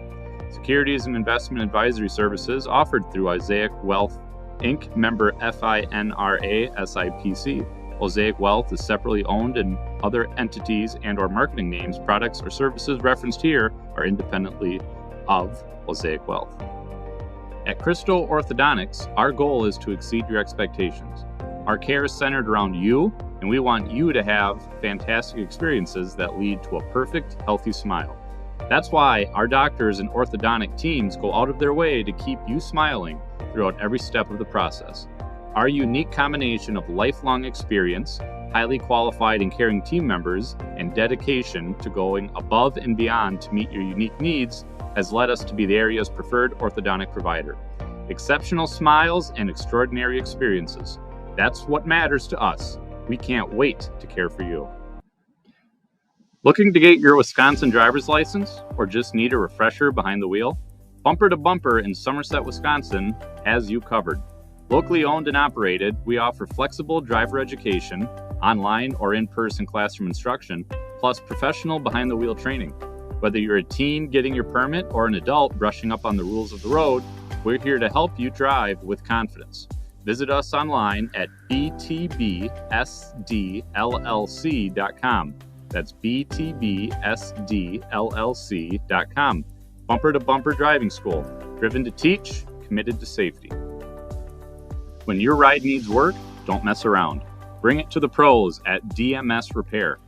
G: Securities and investment advisory services offered through Osaic Wealth Inc., member FINRA SIPC. Osaic Wealth is separately owned, and other entities and or marketing names, products, or services referenced here are independently of Osaic Wealth. At Christo Orthodontics, our goal is to exceed your expectations. Our care is centered around you, and we want you to have fantastic experiences that lead to a perfect, healthy smile. That's why our doctors and orthodontic teams go out of their way to keep you smiling throughout every step of the process. Our unique combination of lifelong experience, highly qualified and caring team members, and dedication to going above and beyond to meet your unique needs has led us to be the area's preferred orthodontic provider. Exceptional smiles and extraordinary experiences. That's what matters to us. We can't wait to care for you. Looking to get your Wisconsin driver's license or just need a refresher behind the wheel? Bumper to Bumper in Somerset, Wisconsin has you covered. Locally owned and operated, we offer flexible driver education, online or in-person classroom instruction, plus professional behind-the-wheel training. Whether you're a teen getting your permit or an adult brushing up on the rules of the road, we're here to help you drive with confidence. Visit us online at btbsdllc.com. That's btbsdllc.com. Bumper to Bumper Driving School. Driven to teach, committed to safety. When your ride needs work, don't mess around. Bring it to the pros at DMS Repair.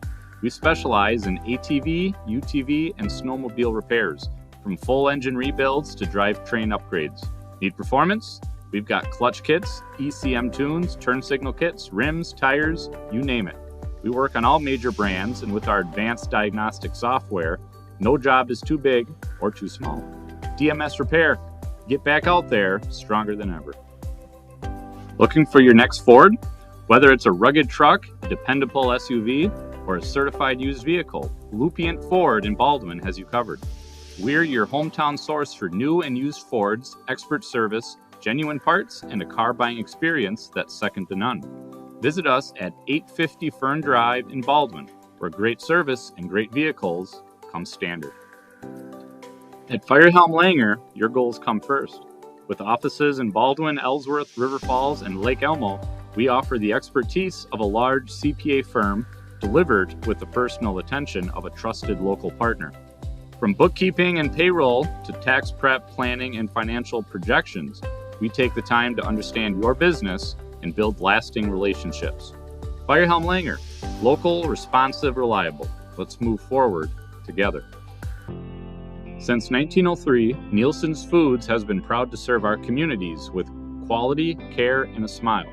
G: We specialize in ATV, UTV, and snowmobile repairs, from full engine rebuilds to drivetrain upgrades. Need performance? We've got clutch kits, ECM tunes, turn signal kits, rims, tires, you name it. We work on all major brands, and with our advanced diagnostic software, no job is too big or too small. DMS Repair. Get back out there stronger than ever. Looking for your next Ford? Whether it's a rugged truck, dependable SUV, or a certified used vehicle, Lupient Ford in Baldwin has you covered. We're your hometown source for new and used Fords, expert service, genuine parts, and a car buying experience that's second to none. Visit us at 850 Fern Drive in Baldwin, where great service and great vehicles come standard. At Firehelm Langer, your goals come first. With offices in Baldwin, Ellsworth, River Falls, and Lake Elmo, we offer the expertise of a large CPA firm delivered with the personal attention of a trusted local partner. From bookkeeping and payroll to tax prep, planning, and financial projections, we take the time to understand your business and build lasting relationships. Firehelm Langer, local, responsive, reliable. Let's move forward together. Since 1903, Nielsen's Foods has been proud to serve our communities with quality, care, and a smile.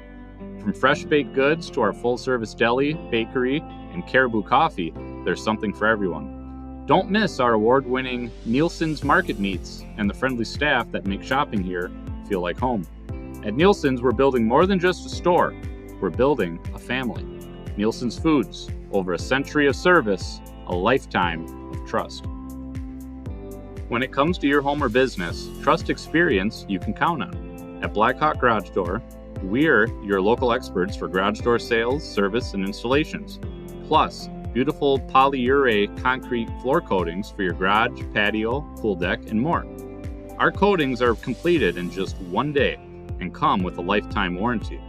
G: From fresh baked goods to our full-service deli, bakery, and Caribou Coffee, there's something for everyone. Don't miss our award-winning Nielsen's Market Meats and the friendly staff that make shopping here feel like home. At Nielsen's, we're building more than just a store. We're building a family. Nielsen's Foods, over a century of service, a lifetime of trust. When it comes to your home or business, trust experience you can count on. At Blackhawk Garage Door, we're your local experts for garage door sales, service, and installations. Plus, beautiful polyurethane concrete floor coatings for your garage, patio, pool deck, and more. Our coatings are completed in just one day and come with a lifetime warranty.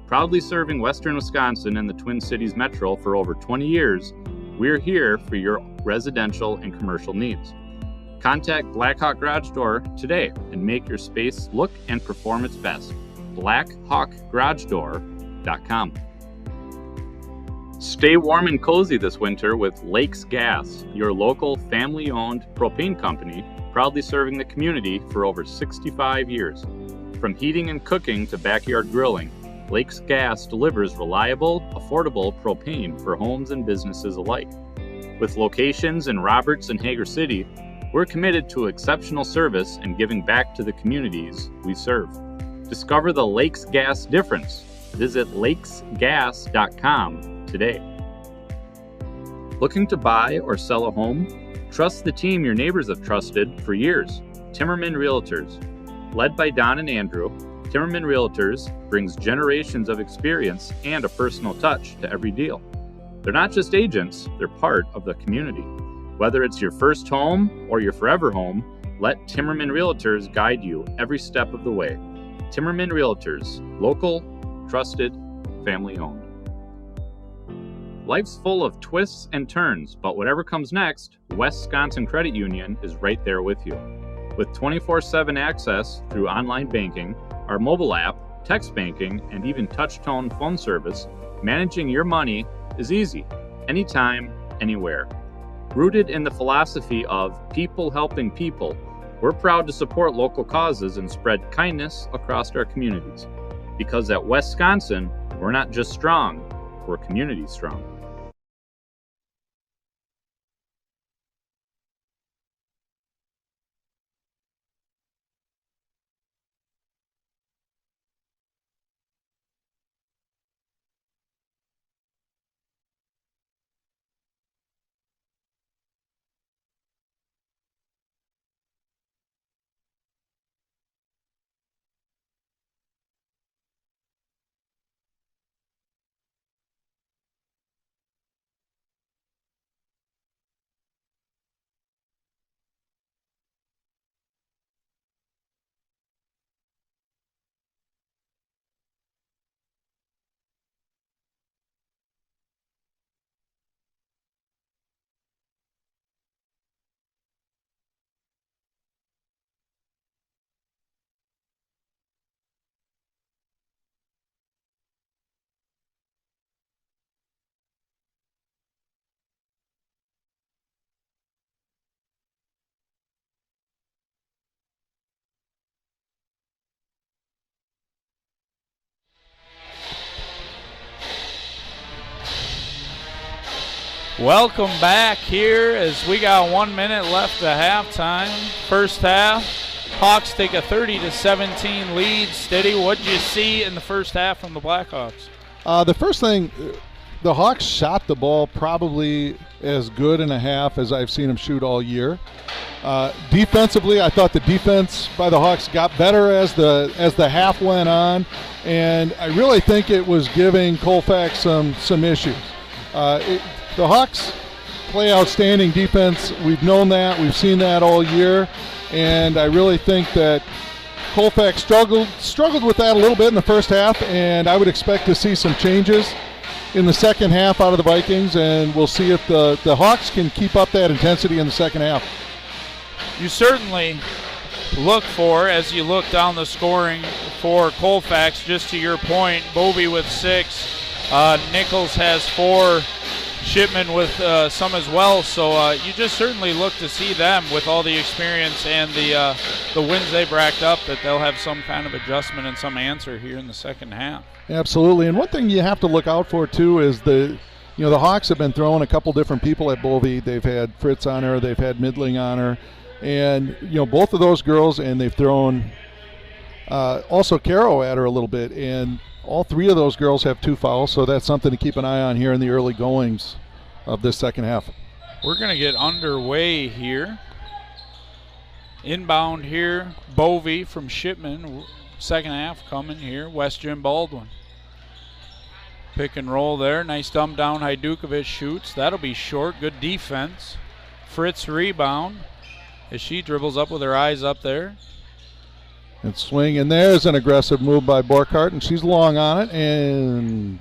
G: Proudly serving Western Wisconsin and the Twin Cities Metro for over 20 years, we're here for your residential and commercial needs. Contact Blackhawk Garage Door today and make your space look and perform its best. BlackhawkGarageDoor.com. Stay warm and cozy this winter with Lakes Gas, your local family-owned propane company, proudly serving the community for over 65 years. From heating and cooking to backyard grilling, Lakes Gas delivers reliable, affordable propane for homes and businesses alike. With locations in Roberts and Hager City, we're committed to exceptional service and giving back to the communities we serve. Discover the Lakes Gas difference. Visit lakesgas.com today. Looking to buy or sell a home? Trust the team your neighbors have trusted for years. Timmerman Realtors. Led by Don and Andrew, Timmerman Realtors brings generations of experience and a personal touch to every deal. They're not just agents, they're part of the community. Whether it's your first home or your forever home, let Timmerman Realtors guide you every step of the way. Timmerman Realtors, local, trusted, family-owned. Life's full of twists and turns, but whatever comes next, Wisconsin Credit Union is right there with you. With 24/7 access through online banking, our mobile app, text banking, and even touch-tone phone service, managing your money is easy, anytime, anywhere. Rooted in the philosophy of people helping people, we're proud to support local causes and spread kindness across our communities. Because at Wisconsin, we're not just strong, we're community strong.
A: Welcome back here as we got 1 minute left to halftime. First half, Hawks take a 30-17 lead. Steady, what did you see in the first half from the Blackhawks?
B: The first thing, the Hawks shot the ball probably as good in a half as I've seen them shoot all year. Defensively, I thought the defense by the Hawks got better as the half went on, and I really think it was giving Colfax some issues. The Hawks play outstanding defense. We've known that. We've seen that all year. And I really think that Colfax struggled with that a little bit in the first half, and I would expect to see some changes in the second half out of the Vikings, and we'll see if the Hawks can keep up that intensity in the second half.
A: You certainly look for, as you look down the scoring for Colfax, just to your point, Bovee with 6, Nichols has 4, Shipman with some as well, so you just certainly look to see them with all the experience and the wins they've racked up, that they'll have some kind of adjustment and some answer here in the second half.
B: Absolutely, and one thing you have to look out for too is the Hawks have been throwing a couple different people at Bovee. They've had Fritz on her, they've had Midling on her, and both of those girls, and they've thrown also Caro at her a little bit, and all 3 of those girls have 2 fouls, so that's something to keep an eye on here in the early goings of this second half.
A: We're going to get underway here. Inbound here, Bovee from Shipman. Second half coming here, West Jim Baldwin. Pick and roll there. Nice dumb down. Hajdukovic shoots. That'll be short. Good defense. Fritz rebound as she dribbles up with her eyes up there.
B: And swing, and there's an aggressive move by Borkhardt, and she's long on it, and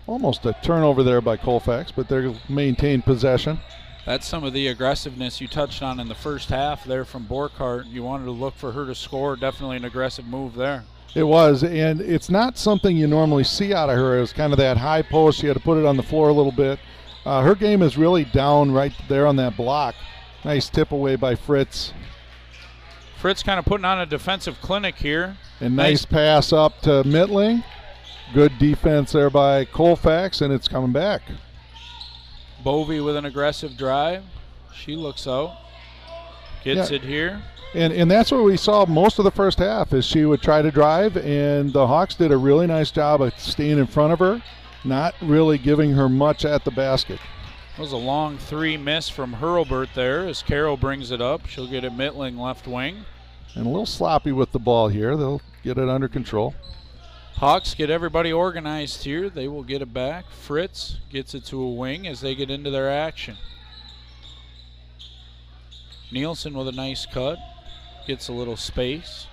B: almost a turnover there by Colfax, but they'll maintain possession.
A: That's some of the aggressiveness you touched on in the first half there from Borkhardt. You wanted to look for her to score. Definitely an aggressive move there.
B: It was, and it's not something you normally see out of her. It was kind of that high post. She had to put it on the floor a little bit. Her game is really down right there on that block. Nice tip away by Fritz.
A: Fritz kind of putting on a defensive clinic here.
B: And nice pass up to Midling. Good defense there by Colfax, and it's coming back.
A: Bovee with an aggressive drive. She looks out. Gets it here.
B: And that's what we saw most of the first half, is she would try to drive, and the Hawks did a really nice job of staying in front of her, not really giving her much at the basket.
A: That was a long 3 miss from Hurlbert there as Carroll brings it up. She'll get it Midling left wing.
B: And a little sloppy with the ball here. They'll get it under control.
A: Hawks get everybody organized here. They will get it back. Fritz gets it to a wing as they get into their action. Nielsen with a nice cut. Gets a little space.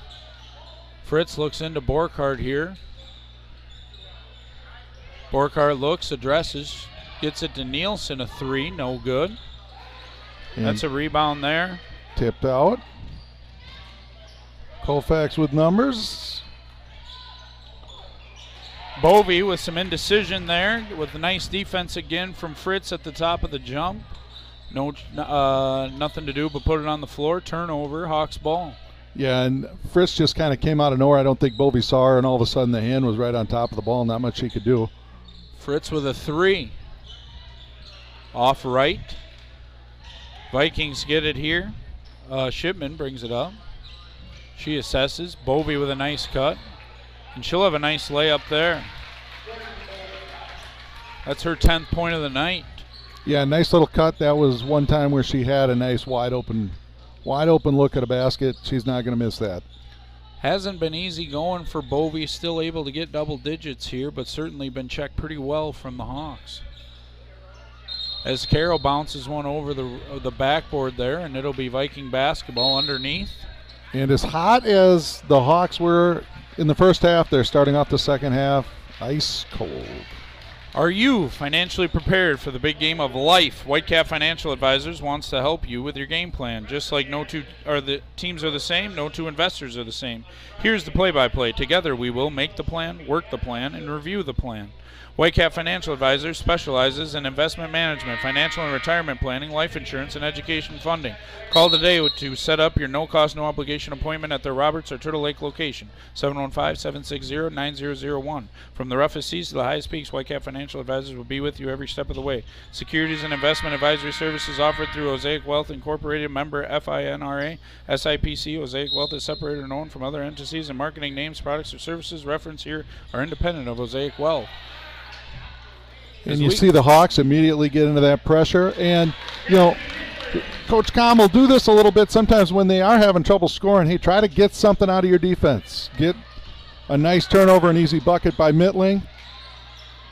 A: Fritz looks into Borkhardt here. Borkhardt looks, addresses, gets it to Nielsen, a 3, no good. And that's a rebound there.
B: Tipped out. Colfax with numbers.
A: Bovee with some indecision there, with a nice defense again from Fritz at the top of the jump. No, nothing to do but put it on the floor. Turnover, Hawks ball.
B: Yeah, and Fritz just kind of came out of nowhere. I don't think Bovee saw her, and all of a sudden the hand was right on top of the ball. Not much she could do.
A: Fritz with a 3. Off right. Vikings get it here. Shipman brings it up. She assesses. Bovee with a nice cut. And she'll have a nice layup there. That's her 10th point of the night.
B: Yeah, nice little cut. That was one time where she had a nice wide open look at a basket. She's not going to miss that.
A: Hasn't been easy going for Bovee. Still able to get double digits here, but certainly been checked pretty well from the Hawks. As Carroll bounces one over the backboard there, and it'll be Viking basketball underneath.
B: And as hot as the Hawks were in the first half, they're starting off the second half ice cold.
A: Are you financially prepared for the big game of life? Whitecap Financial Advisors wants to help you with your game plan. Just like no two teams are the same, no two investors are the same. Here's the play-by-play. Together we will make the plan, work the plan, and review the plan. Whitecap Financial Advisors specializes in investment management, financial and retirement planning, life insurance, and education funding. Call today to set up your no-cost, no-obligation appointment at their Roberts or Turtle Lake location, 715-760-9001. From the roughest seas to the highest peaks, Whitecap Financial Financial Advisors will be with you every step of the way. Securities and investment advisory services offered through Osaic Wealth Incorporated, member FINRA, SIPC. Osaic Wealth is separated or known from other entities, and marketing names, products, or services referenced here are independent of Osaic Wealth.
B: And you see the Hawks immediately get into that pressure. And, you know, Coach Com will do this a little bit sometimes when they are having trouble scoring. Hey, try to get something out of your defense. Get a nice turnover, an easy bucket by Mittling,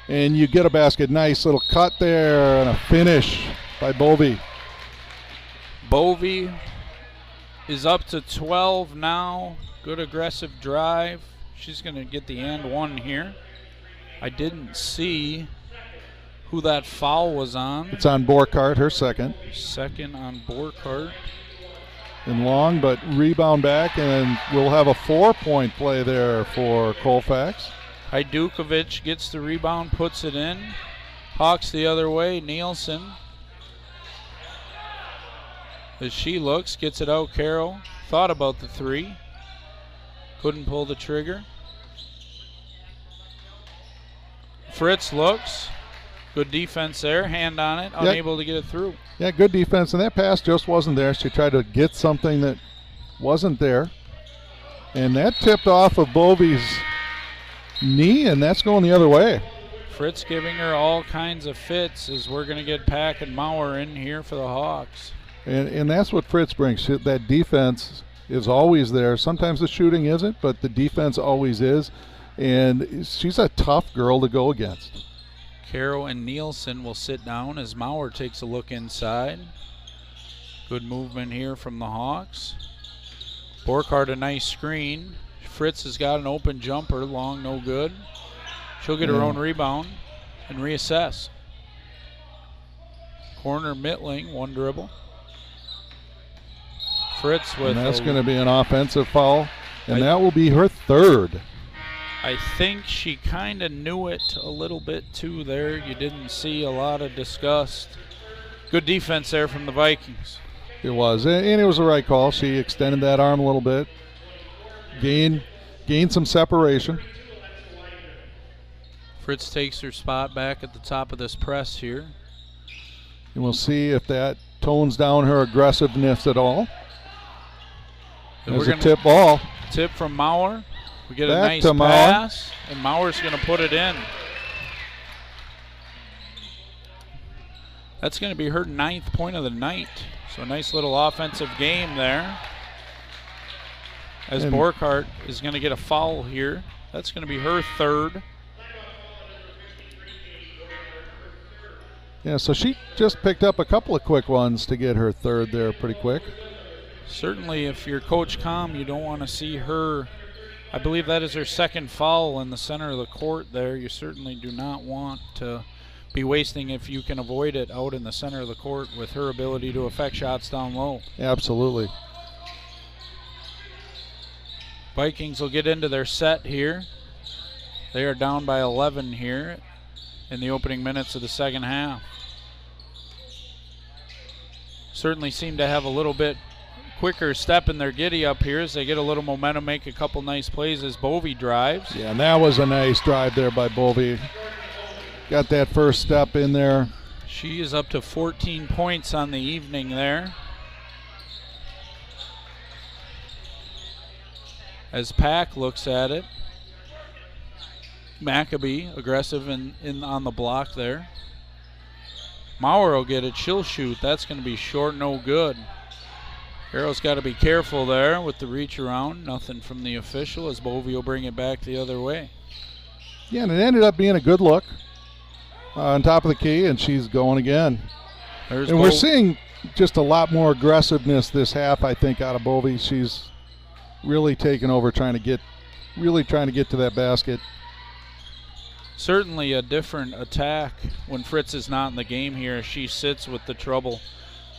B: and you get a basket. Nice little cut there and a finish by Bovey.
A: Bovey is up to 12 now. Good aggressive drive. She's going to get the and one here. I didn't see who that foul was on.
B: It's on Borkart, her second.
A: Second on Borkart.
B: And long, but rebound back, and we'll have a 4-point play there for Colfax.
A: Hajdukovic gets the rebound, puts it in. Hawks the other way. Nielsen, as she looks, gets it out. Carroll thought about the three. Couldn't pull the trigger. Fritz looks. Good defense there. Hand on it. Unable to get it through.
B: Yeah, good defense. And that pass just wasn't there. She tried to get something that wasn't there. And that tipped off of Bovey's knee, and that's going the other way.
A: Fritz giving her all kinds of fits as we're going to get Pack and Maurer in here for the Hawks.
B: And that's what Fritz brings. That defense is always there. Sometimes the shooting isn't, but the defense always is. And she's a tough girl to go against.
A: Carroll and Nielsen will sit down as Maurer takes a look inside. Good movement here from the Hawks. Borkart a nice screen. Fritz has got an open jumper, long, no good. She'll get her own rebound and reassess. Corner Mittling, one dribble. Fritz with.
B: And that's going to be an offensive foul, and that will be her third.
A: I think she kind of knew it a little bit too there. You didn't see a lot of disgust. Good defense there from the Vikings.
B: It was, and it was the right call. She extended that arm a little bit, gained some separation.
A: Fritz takes her spot back at the top of this press here.
B: And we'll see if that tones down her aggressiveness at all. There's a tip ball.
A: Tip from Maurer. We get
B: back
A: a nice pass, and Maurer's going to put it in. That's going to be her 9th point of the night. So a nice little offensive game there. As Borkart is going to get a foul here. That's going to be her third.
B: Yeah, so she just picked up a couple of quick ones to get her third there pretty quick.
A: Certainly if you're Coach Com, you don't want to see her. I believe that is her second foul in the center of the court there. You certainly do not want to be wasting, if you can avoid it, out in the center of the court with her ability to affect shots down low.
B: Absolutely.
A: Vikings will get into their set here. They are down by 11 here in the opening minutes of the second half. Certainly seem to have a little bit quicker step in their giddy up here as they get a little momentum, make a couple nice plays as Bovey drives.
B: Yeah, and that was a nice drive there by Bovey. Got that first step in there.
A: She is up to 14 points on the evening there. As Pack looks at it, Maccabee aggressive in on the block there. Maurer will get it, she'll shoot. That's going to be short, no good. Carroll's got to be careful there with the reach around. Nothing from the official as Bovey will bring it back the other way.
B: Yeah, and it ended up being a good look on top of the key, and she's going again. And we're seeing just a lot more aggressiveness this half, I think, out of Bovey. She's really taken over, trying to get to that basket.
A: Certainly a different attack when Fritz is not in the game here. She sits with the trouble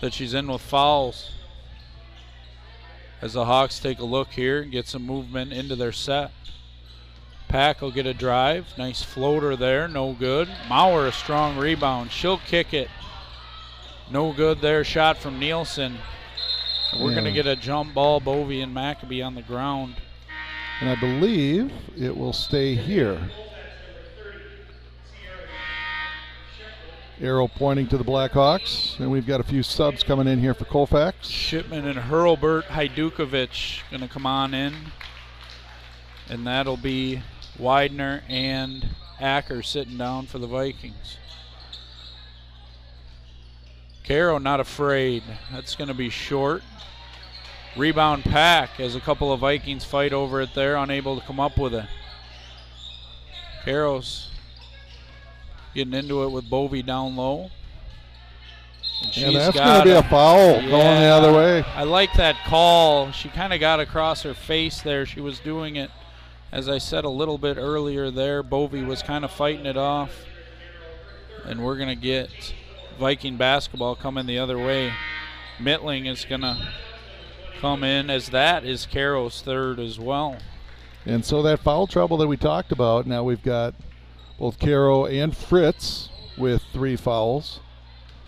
A: that she's in with fouls. As the Hawks take a look here and get some movement into their set. Pack will get a drive. Nice floater there, no good. Maurer a strong rebound. She'll kick it. No good there. Shot from Nielsen. And we're going to get a jump ball. Bovey and Maccabee on the ground.
B: And I believe it will stay here. Arrow pointing to the Blackhawks. And we've got a few subs coming in here for Colfax.
A: Shipman and Hurlbert Hajdukovic going to come on in. And that'll be Widener and Acker sitting down for the Vikings. Caro not afraid. That's going to be short. Rebound Pack as a couple of Vikings fight over it there, unable to come up with it. Caro's getting into it with Bovey down low.
B: And that's going to be a foul going the other way.
A: I like that call. She kind of got across her face there. She was doing it, as I said a little bit earlier there. Bovey was kind of fighting it off. And we're going to get Viking basketball coming the other way. Mittling is going to come in, as that is Caro's third as well.
B: And so that foul trouble that we talked about, now we've got both Caro and Fritz with 3 fouls.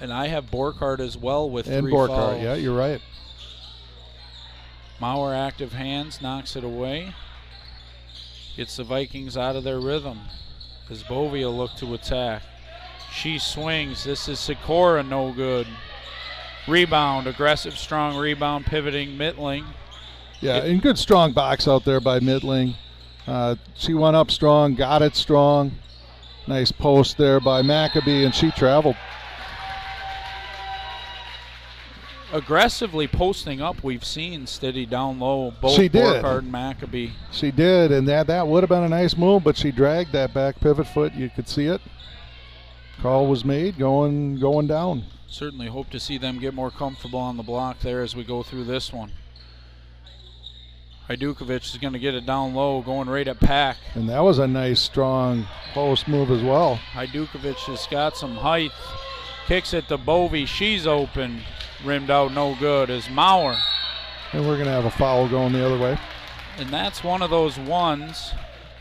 A: And I have Borkhardt as well with 3
B: and
A: fouls.
B: Borkhardt, yeah, you're right.
A: Mauer active hands, knocks it away. Gets the Vikings out of their rhythm as Bovey will look to attack. She swings. This is Sikora, no good. Rebound, aggressive, strong rebound, pivoting Mittling.
B: Yeah, and good strong box out there by Mittling. She went up strong, got it strong. Nice post there by Maccabee, and she traveled.
A: Aggressively posting up, we've seen Steady down low, both
B: She did.
A: Borkhardt and Maccabee.
B: She did, and that would have been a nice move, but she dragged that back pivot foot. You could see it. Call was made, going down.
A: Certainly hope to see them get more comfortable on the block there as we go through this one. Hajdukovic is going to get it down low, going right at Pack.
B: And that was a nice, strong post move as well.
A: Hajdukovic has got some height. Kicks it to Bovey. She's open. Rimmed out, no good, is Mauer.
B: And we're going to have a foul going the other way.
A: And that's one of those ones,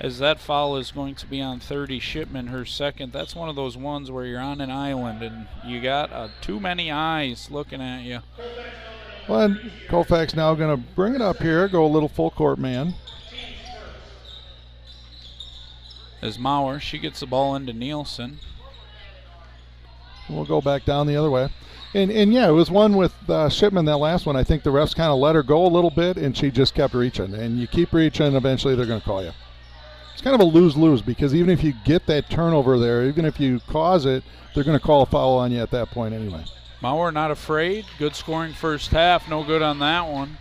A: as that foul is going to be on 30 Shipman, her second. That's one of those ones where you're on an island and you got too many eyes looking at you.
B: Well, and Colfax now going to bring it up here, go a little full court man.
A: As Mauer, she gets the ball into Nielsen.
B: We'll go back down the other way. And yeah, it was one with Shipman, that last one. I think the refs kind of let her go a little bit, and she just kept reaching. And you keep reaching, eventually they're going to call you. It's kind of a lose-lose, because even if you get that turnover there, even if you cause it, they're going to call a foul on you at that point anyway.
A: Mauer not afraid. Good scoring first half. No good on that one.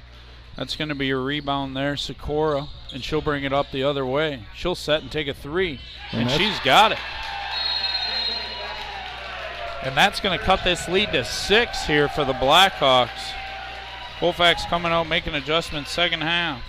A: That's going to be a rebound there, Sikora, and she'll bring it up the other way. She'll set and take a 3, and she's got it. And that's going to cut this lead to 6 here for the Blackhawks. Colfax coming out making adjustments second half.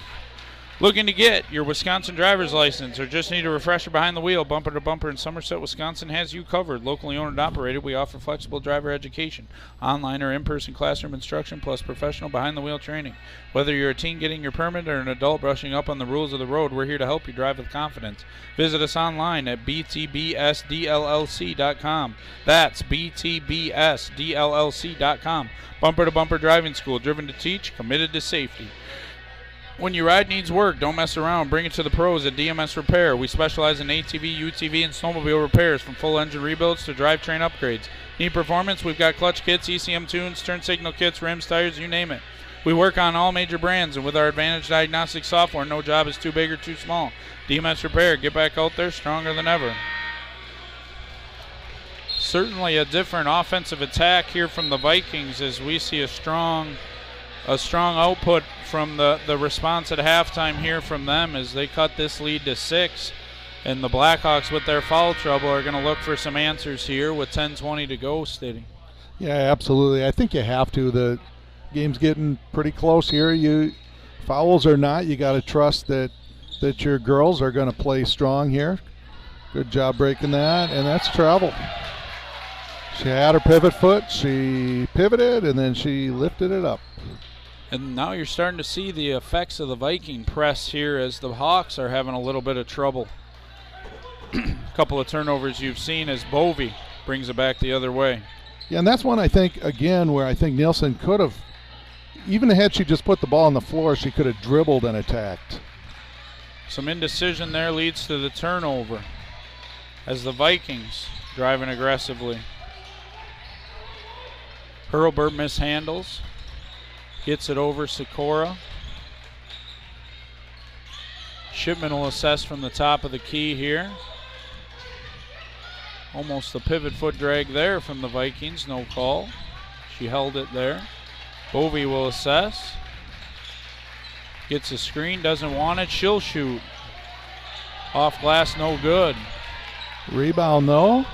A: Looking to get your Wisconsin driver's license or just need a refresher behind the wheel? Bumper to Bumper in Somerset, Wisconsin has you covered. Locally owned and operated, we offer flexible driver education, online or in-person classroom instruction, plus professional behind-the-wheel training. Whether you're a teen getting your permit or an adult brushing up on the rules of the road, we're here to help you drive with confidence. Visit us online at btbsdllc.com. That's btbsdllc.com. Bumper to Bumper Driving School, driven to teach, committed to safety. When your ride needs work, don't mess around. Bring it to the pros at DMS Repair. We specialize in ATV, UTV, and snowmobile repairs, from full engine rebuilds to drivetrain upgrades. Need performance? We've got clutch kits, ECM tunes, turn signal kits, rims, tires, you name it. We work on all major brands, and with our advanced diagnostic software, no job is too big or too small. DMS Repair, get back out there stronger than ever. Certainly a different offensive attack here from the Vikings, as we see a strong output from the response at halftime here from them as they cut this lead to 6. And the Blackhawks, with their foul trouble, are going to look for some answers here with 10:20 to go, Stiddy.
B: Yeah, absolutely. I think you have to. The game's getting pretty close here. Fouls or not, you got to trust that your girls are going to play strong here. Good job breaking that, and that's travel. She had her pivot foot, she pivoted, and then she lifted it up.
A: And now you're starting to see the effects of the Viking press here as the Hawks are having a little bit of trouble. A couple of turnovers you've seen as Bovey brings it back the other way.
B: Yeah, and that's one I think, again, where I think Nielsen could have, even had she just put the ball on the floor, she could have dribbled and attacked.
A: Some indecision there leads to the turnover as the Vikings driving aggressively. Hurlburt mishandles. Gets it over Sikora. Shipman will assess from the top of the key here. Almost a pivot foot drag there from the Vikings, no call. She held it there. Bovey will assess. Gets a screen, doesn't want it, she'll shoot. Off glass, no good.
B: Rebound though.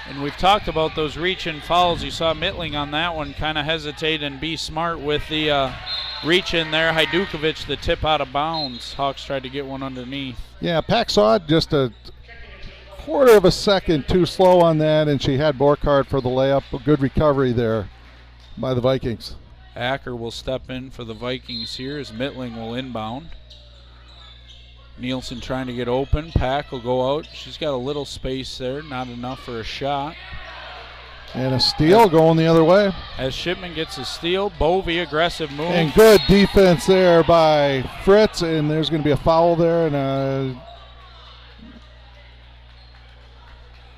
A: And we've talked about those reach-in fouls. You saw Mittling on that one kind of hesitate and be smart with the reach-in there. Hajdukovic, the tip out of bounds. Hawks tried to get one underneath.
B: Yeah, Pack saw it just a quarter of a second too slow on that, and she had Borkhardt for the layup. A good recovery there by the Vikings.
A: Acker will step in for the Vikings here as Mittling will inbound. Nielsen trying to get open. Pack will go out. She's got a little space there, not enough for a shot.
B: And a steal going the other way.
A: As Shipman gets a steal, Bovey, aggressive move.
B: And good defense there by Fritz, and there's going to be a foul there. And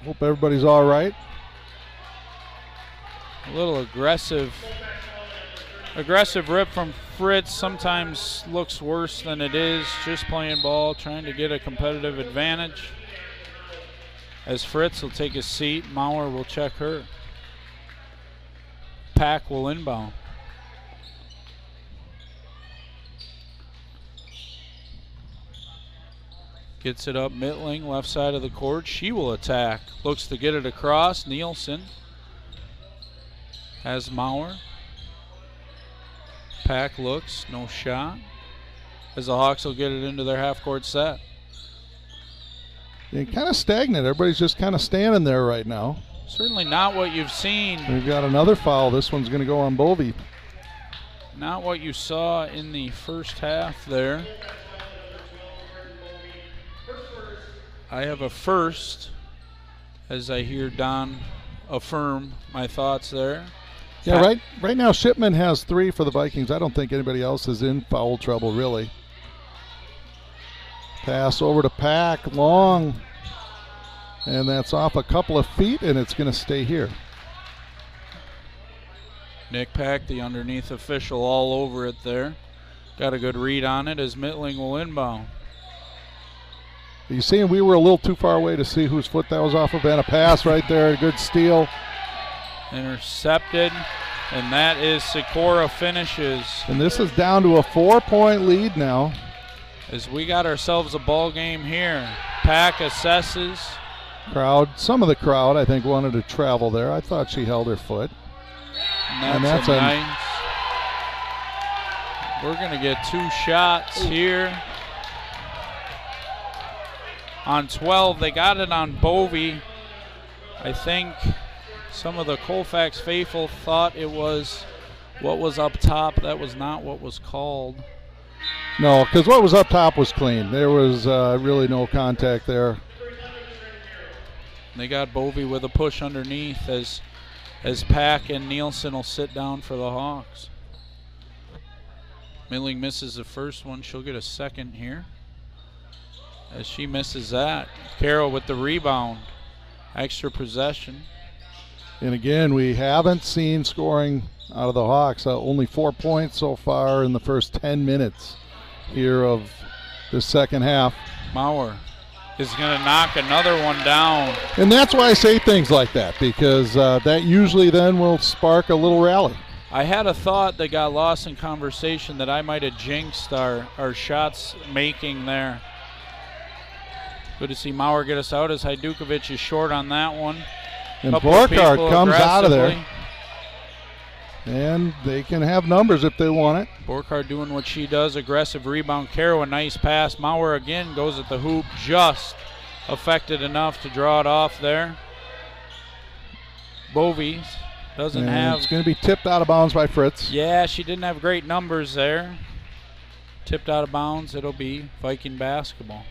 B: hope everybody's all right.
A: A little aggressive rip from Fritz. Sometimes looks worse than it is. Just playing ball, trying to get a competitive advantage. As Fritz will take a seat, Maurer will check her. Pack will inbound. Gets it up, Mittling, left side of the court. She will attack. Looks to get it across. Nielsen has Maurer. Pack looks, no shot. As the Hawks will get it into their half-court set.
B: Yeah, kind of stagnant. Everybody's just kind of standing there right now.
A: Certainly not what you've seen.
B: We've got another foul. This one's going to go on Bovey.
A: Not what you saw in the first half there. I have a first as I hear Don affirm my thoughts there.
B: Yeah, right now Shipman has 3 for the Vikings. I don't think anybody else is in foul trouble, really. Pass over to Pack, long. And that's off a couple of feet, and it's going to stay here.
A: Nick Pack, the underneath official, all over it there. Got a good read on it as Mittling will inbound.
B: You seeing we were a little too far away to see whose foot that was off of, and a pass right there, a good steal.
A: Intercepted, and that is Sikora finishes.
B: And this is down to a 4-point lead now.
A: As we got ourselves a ball game here. Pack assesses.
B: Some of the crowd, I think, wanted to travel there. I thought she held her foot.
A: And that's a nice. We're going to get 2 shots here. On 12, they got it on Bovey. I think some of the Colfax faithful thought it was what was up top. That was not what was called.
B: No, because what was up top was clean. There was really no contact there.
A: They got Bovey with a push underneath as Pack and Nielsen will sit down for the Hawks. Milling misses the first one. She'll get a second here. As she misses that. Carroll with the rebound. Extra possession.
B: And again, we haven't seen scoring out of the Hawks. Only 4 points so far in the first 10 minutes here of the second half.
A: Maurer is going to knock another one down.
B: And that's why I say things like that, because that usually then will spark a little rally.
A: I had a thought that got lost in conversation that I might have jinxed our shots making there. Good to see Maurer get us out as Hajdukovic is short on that one.
B: And Borkhardt comes out of there. And they can have numbers if they want it.
A: Borkhardt doing what she does. Aggressive rebound. Carroll, a nice pass. Maurer again goes at the hoop. Just affected enough to draw it off there. Bovey doesn't have.
B: It's going to be tipped out of bounds by Fritz.
A: Yeah, she didn't have great numbers there. Tipped out of bounds. It'll be Viking basketball.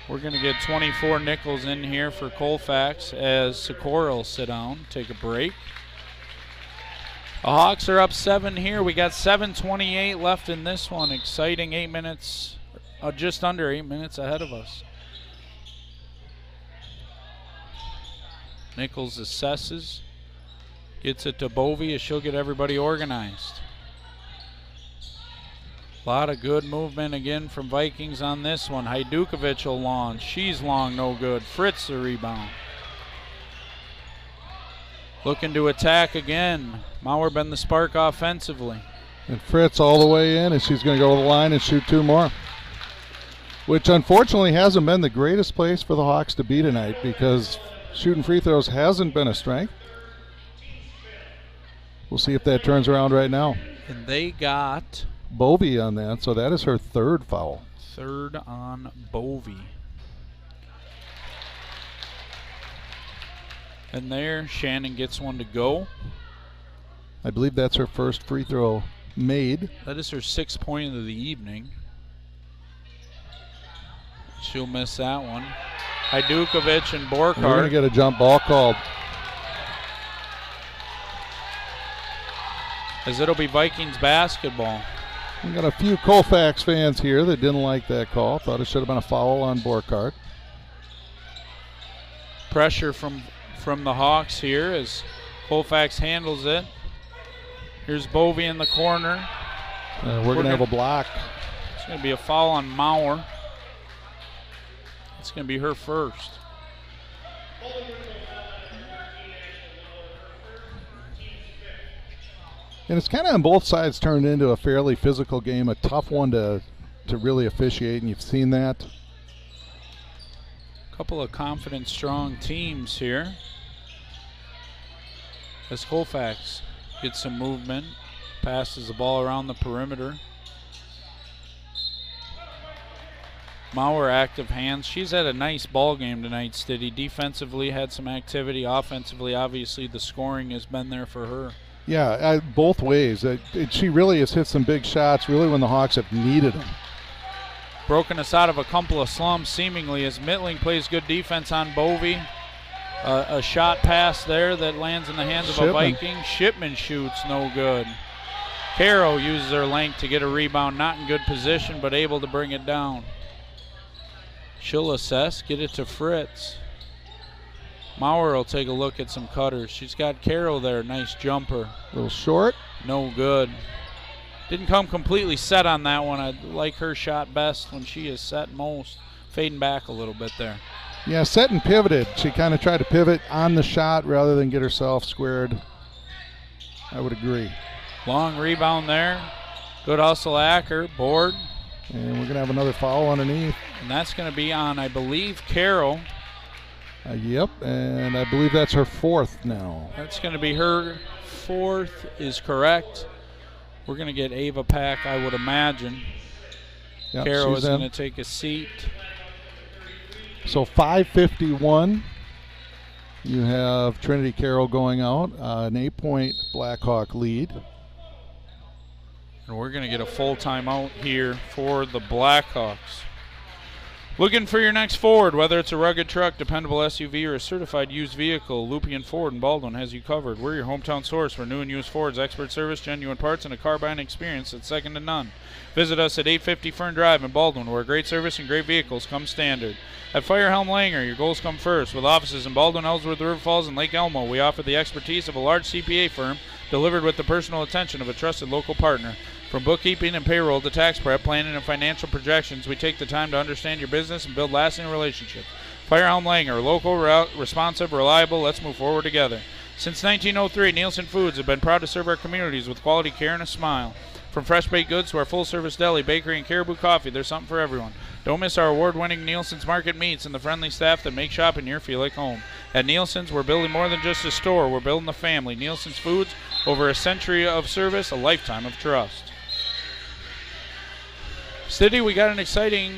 A: We're going to get 24 nickels in here for Colfax as Sikora will sit down, take a break. The Hawks are up 7 here. We got 7:28 left in this one. Exciting 8 minutes, just under 8 minutes ahead of us. Nichols assesses. Gets it to Bovey as she'll get everybody organized. A lot of good movement again from Vikings on this one. Hajdukovic will launch. She's long, no good. Fritz the rebound. Looking to attack again. Mauer been the spark offensively.
B: And Fritz all the way in, and she's going to go to the line and shoot 2 more. Which unfortunately hasn't been the greatest place for the Hawks to be tonight because shooting free throws hasn't been a strength. We'll see if that turns around right now.
A: And they got
B: Bovey on that, so that is her 3rd foul.
A: 3rd on Bovey. And there, Shannon gets one to go.
B: I believe that's her first free throw made.
A: That is her 6th point of the evening. She'll miss that one. Hajdukovic and Borkhardt.
B: We're going to get a jump ball called.
A: As it'll be Vikings basketball.
B: We got a few Colfax fans here that didn't like that call. Thought it should have been a foul on Borkhardt.
A: Pressure from the Hawks here as Colfax handles it. Here's Bovey in the corner.
B: We're going to have a block.
A: It's going to be a foul on Mauer. It's going to be her first.
B: And it's kind of on both sides turned into a fairly physical game, a tough one to really officiate, and you've seen that.
A: A couple of confident, strong teams here. As Colfax gets some movement, passes the ball around the perimeter. Mauer active hands. She's had a nice ball game tonight, Stiddy. Defensively had some activity. Offensively, obviously the scoring has been there for her.
B: Yeah, both ways. She really has hit some big shots, really when the Hawks have needed them.
A: Broken us out of a couple of slumps, seemingly, as Mittling plays good defense on Bovey. A shot pass there that lands in the hands of a Viking. Shipman shoots, no good. Caro uses her length to get a rebound, not in good position, but able to bring it down. She'll assess, get it to Fritz. Mauer will take a look at some cutters. She's got Caro there, nice jumper.
B: A little short.
A: No good. Didn't come completely set on that one. I like her shot best when she is set most. Fading back a little bit there.
B: Yeah, set and pivoted. She kind of tried to pivot on the shot rather than get herself squared. I would agree.
A: Long rebound there. Good hustle, Acker. Board.
B: And we're going to have another foul underneath.
A: And that's going to be on, I believe, Caro.
B: Yep, and I believe that's her 4th now.
A: That's going to be her 4th is correct. We're going to get Ava Pack, I would imagine.
B: Yep,
A: Caro is going to take a seat.
B: So 5:51. You have Trinity Carroll going out, an 8-point Blackhawk lead.
A: And we're going to get a full timeout here for the Blackhawks. Looking for your next Ford, whether it's a rugged truck, dependable SUV, or a certified used vehicle, Lupien Ford in Baldwin has you covered. We're your hometown source for new and used Fords, expert service, genuine parts, and a car buying experience that's second to none. Visit us at 850 Fern Drive in Baldwin, where great service and great vehicles come standard. At Firehelm Langer, your goals come first. With offices in Baldwin, Ellsworth, River Falls, and Lake Elmo, we offer the expertise of a large CPA firm delivered with the personal attention of a trusted local partner. From bookkeeping and payroll to tax prep, planning, and financial projections, we take the time to understand your business and build lasting relationships. Firehelm Langer, local, responsive, reliable. Let's move forward together. Since 1903, Nielsen Foods have been proud to serve our communities with quality care and a smile. From fresh baked goods to our full-service deli, bakery, and Caribou Coffee, there's something for everyone. Don't miss our award-winning Nielsen's Market Meats and the friendly staff that make shopping here feel like home. At Nielsen's, we're building more than just a store. We're building a family. Nielsen's Foods, over a century of service, a lifetime of trust. Stiddy, we got an exciting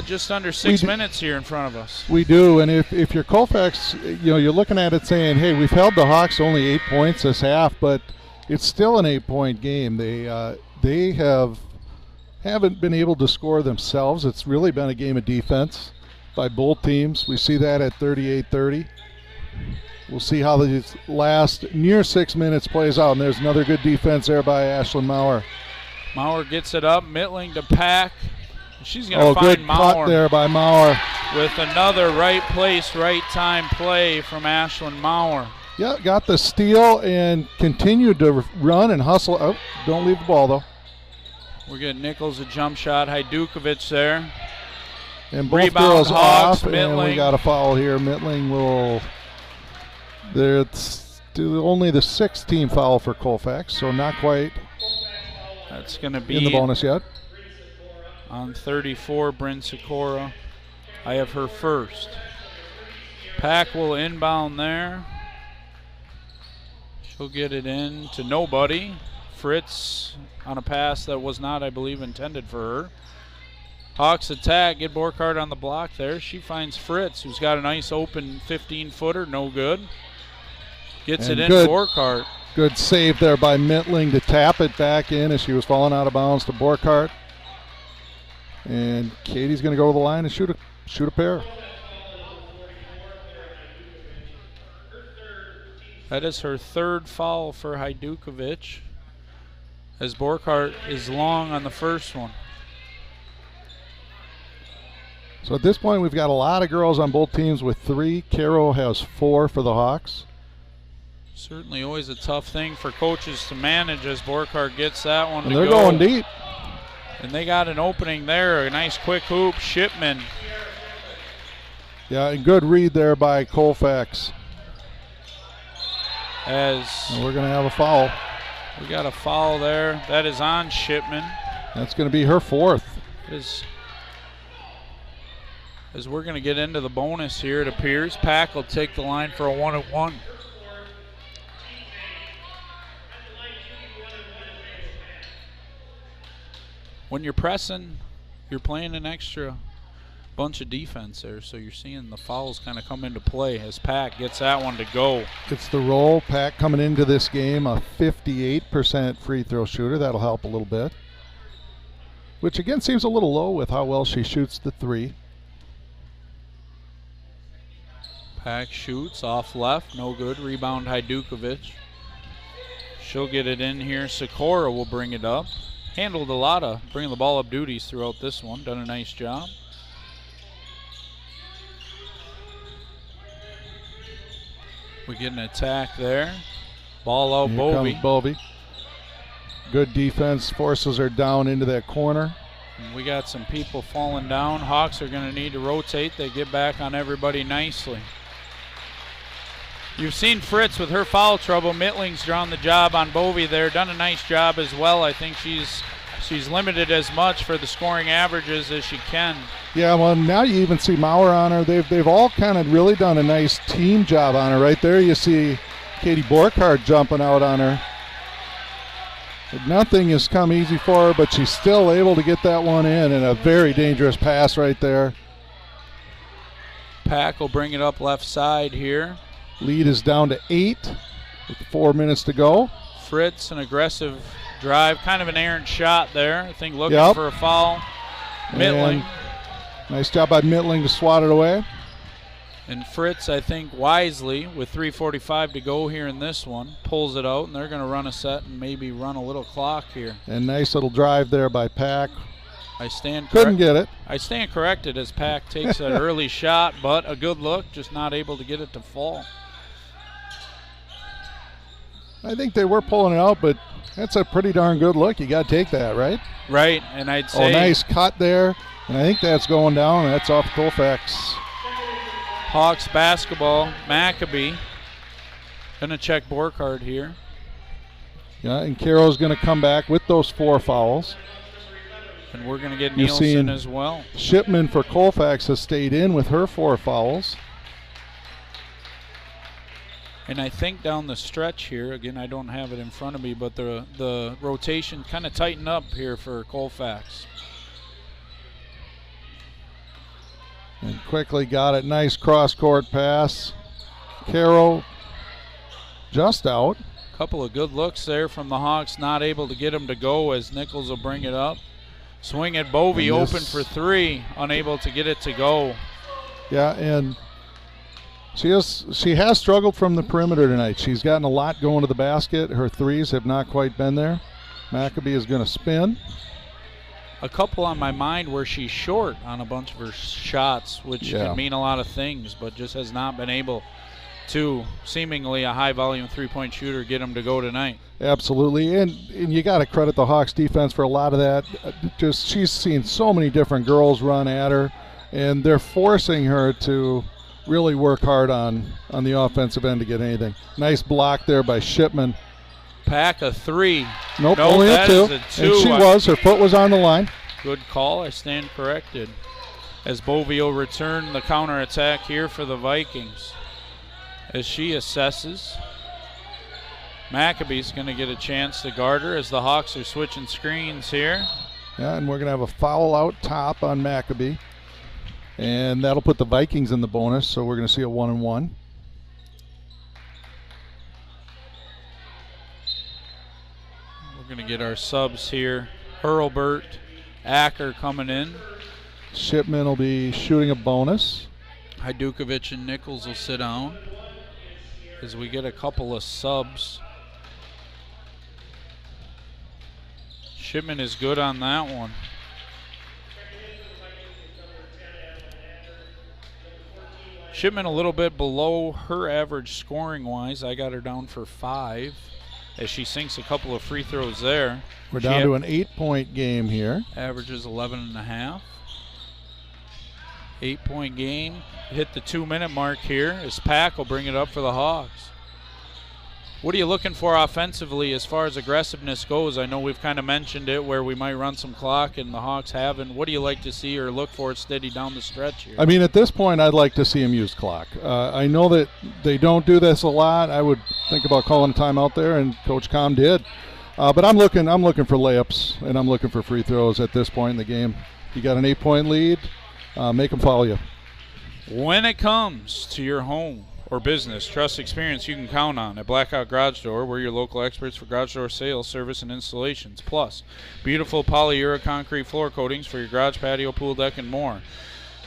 A: just under 6 minutes here in front of us.
B: We do, and if you're Colfax, you're looking at it saying, hey, we've held the Hawks only 8 points this half, but it's still an 8-point game. They haven't been able to score themselves. It's really been a game of defense by both teams. We see that at 38-30. We'll see how these last near 6 minutes plays out, and there's another good defense there by Ashlyn Mauer.
A: Mauer gets it up, Mittling to Pack. She's going to find
B: good
A: Mauer.
B: cut there by Mauer.
A: with another right place, right time play from Ashlyn Maurer.
B: Yeah, got the steal and continued to run and hustle. Oh, don't leave the ball, though.
A: We're getting Nichols a jump shot. Hajdukovic there.
B: And both
A: Rebound
B: girls
A: Hawks,
B: off, and
A: Mittling.
B: we got a foul here. Mittling will. It's only the 6th team foul for Colfax, so not quite
A: That's going to be
B: in the bonus yet.
A: on 34, Bryn Sikora. I have her first. Pack will inbound there. She'll get it in to nobody. Fritz on a pass that was not, I believe, intended for her. Hawks attack, get Borkhardt on the block there. She finds Fritz, who's got a nice open 15-footer, no good. Gets
B: And
A: it in,
B: good.
A: Borkhardt.
B: Good save there by Mittling to tap it back in as she was falling out of bounds to Borkhardt. And Katie's going to go to the line and shoot a pair.
A: That is her 3rd foul for Hajdukovic, as Borkhardt is long on the first one.
B: So at this point, we've got a lot of girls on both teams with 3. Caro has 4 for the Hawks.
A: Certainly always a tough thing for coaches to manage as Borkhardt gets that one
B: And
A: to
B: they're
A: go.
B: going deep.
A: And they got an opening there, a nice quick hoop. Shipman.
B: Yeah, and good read there by Colfax.
A: As
B: And we're going to have a foul.
A: we got a foul there. That is on Shipman.
B: That's going to be her 4th.
A: As we're going to get into the bonus here, it appears. Pack will take the line for a 1-1. When you're pressing, you're playing an extra bunch of defense there, so you're seeing the fouls kind of come into play as Pack gets that one to go.
B: It's the roll. Pack coming into this game, a 58% free throw shooter. That'll help a little bit. Which again seems a little low with how well she shoots the 3.
A: Pack shoots off left, no good. Rebound Hajdukovic. She'll get it in here. Sikora will bring it up. Handled a lot of bringing the ball up duties throughout this one. Done a nice job. We get an attack there. Ball out,
B: Here
A: Bovey.
B: comes Bovey. Good defense, forces her down into that corner.
A: And we got some people falling down. Hawks are going to need to rotate. They get back on everybody nicely. You've seen Fritz with her foul trouble. Mittling's drawn the job on Bovey there. Done a nice job as well. I think she's limited as much for the scoring averages as she can.
B: Yeah, well, now you even see Maurer on her. They've all kind of really done a nice team job on her. Right there you see Katie Borkhardt jumping out on her. But nothing has come easy for her, but she's still able to get that one in, and a very dangerous pass right there.
A: Pack will bring it up left side here.
B: Lead is down to 8 with 4 minutes to go.
A: Fritz, an aggressive drive, kind of an errant shot there. I think looking
B: Yep.
A: for a foul. Mittling.
B: And nice job by Mittling to swat it away.
A: And Fritz, I think wisely, with 3:45 to go here in this one, pulls it out, and they're going to run a set and maybe run a little clock here.
B: And nice little drive there by Pack.
A: I stand
B: Couldn't get it.
A: I stand corrected as Pack takes an early shot, but a good look, just not able to get it to fall.
B: I think they were pulling it out, but that's a pretty darn good look. You got to take that, right?
A: Right, and I'd say
B: Nice cut there. And I think that's going down. That's off Colfax.
A: Hawks basketball. Maccabee going to check Borkhardt here.
B: Yeah, and Carroll's going to come back with those 4 fouls.
A: And we're going to get
B: You're
A: Nielsen
B: seeing
A: as well.
B: Shipman for Colfax has stayed in with her 4 fouls.
A: And I think down the stretch here, again, I don't have it in front of me, but the rotation kind of tightened up here for Colfax.
B: And quickly got it. Nice cross-court pass. Carroll just out.
A: Couple of good looks there from the Hawks, not able to get them to go as Nichols will bring it up. Swing at Bovey,
B: And this-
A: open for 3, unable to get it to go.
B: Yeah, and she has struggled from the perimeter tonight. She's gotten a lot going to the basket. Her threes have not quite been there. Maccabee is going to spin.
A: a couple on my mind where she's short on a bunch of her shots, which can mean a lot of things, but just has not been able to, seemingly a high-volume three-point shooter, get them to go tonight.
B: Absolutely, and you got to credit the Hawks defense for a lot of that. Just she's seen so many different girls run at her, and they're forcing her to really work hard on the offensive end to get anything. Nice block there by Shipman.
A: Pack a three.
B: Nope, only a two. And her foot was on the line.
A: Good call, I stand corrected. As Bovio returned the counterattack here for the Vikings. As she assesses, Maccabee's going to get a chance to guard her as the Hawks are switching screens here.
B: Yeah, and we're going to have a foul out top on Maccabee. And that'll put the Vikings in the bonus, so we're going to see a 1-and-1.
A: We're going to get our subs here. Hurlbert, Acker coming in.
B: Shipman will be shooting a bonus.
A: Hajdukovic and Nichols will sit down as we get a couple of subs. Shipman is good on that one. Shipman a little bit below her average scoring-wise. I got her down for 5 as she sinks a couple of free throws there.
B: We're down to an 8-point game here.
A: Averages 11.5. 8-point game. Hit the 2-minute mark here as Pack will bring it up for the Hawks. What are you looking for offensively as far as aggressiveness goes? I know we've kind of mentioned it where we might run some clock and the Hawks haven't. What do you like to see or look for steady down the stretch here?
B: I mean, at this point, I'd like to see him use clock. I know that they don't do this a lot. I would think about calling a timeout there, and Coach Com did. But I'm looking for layups, and I'm looking for free throws at this point in the game. You got an 8-point lead, make them follow you.
A: When it comes to your home or business, trust, experience you can count on at Blackhawk Garage Door. We're your local experts for garage door sales, service, and installations. Plus, beautiful polyura concrete floor coatings for your garage, patio, pool deck, and more.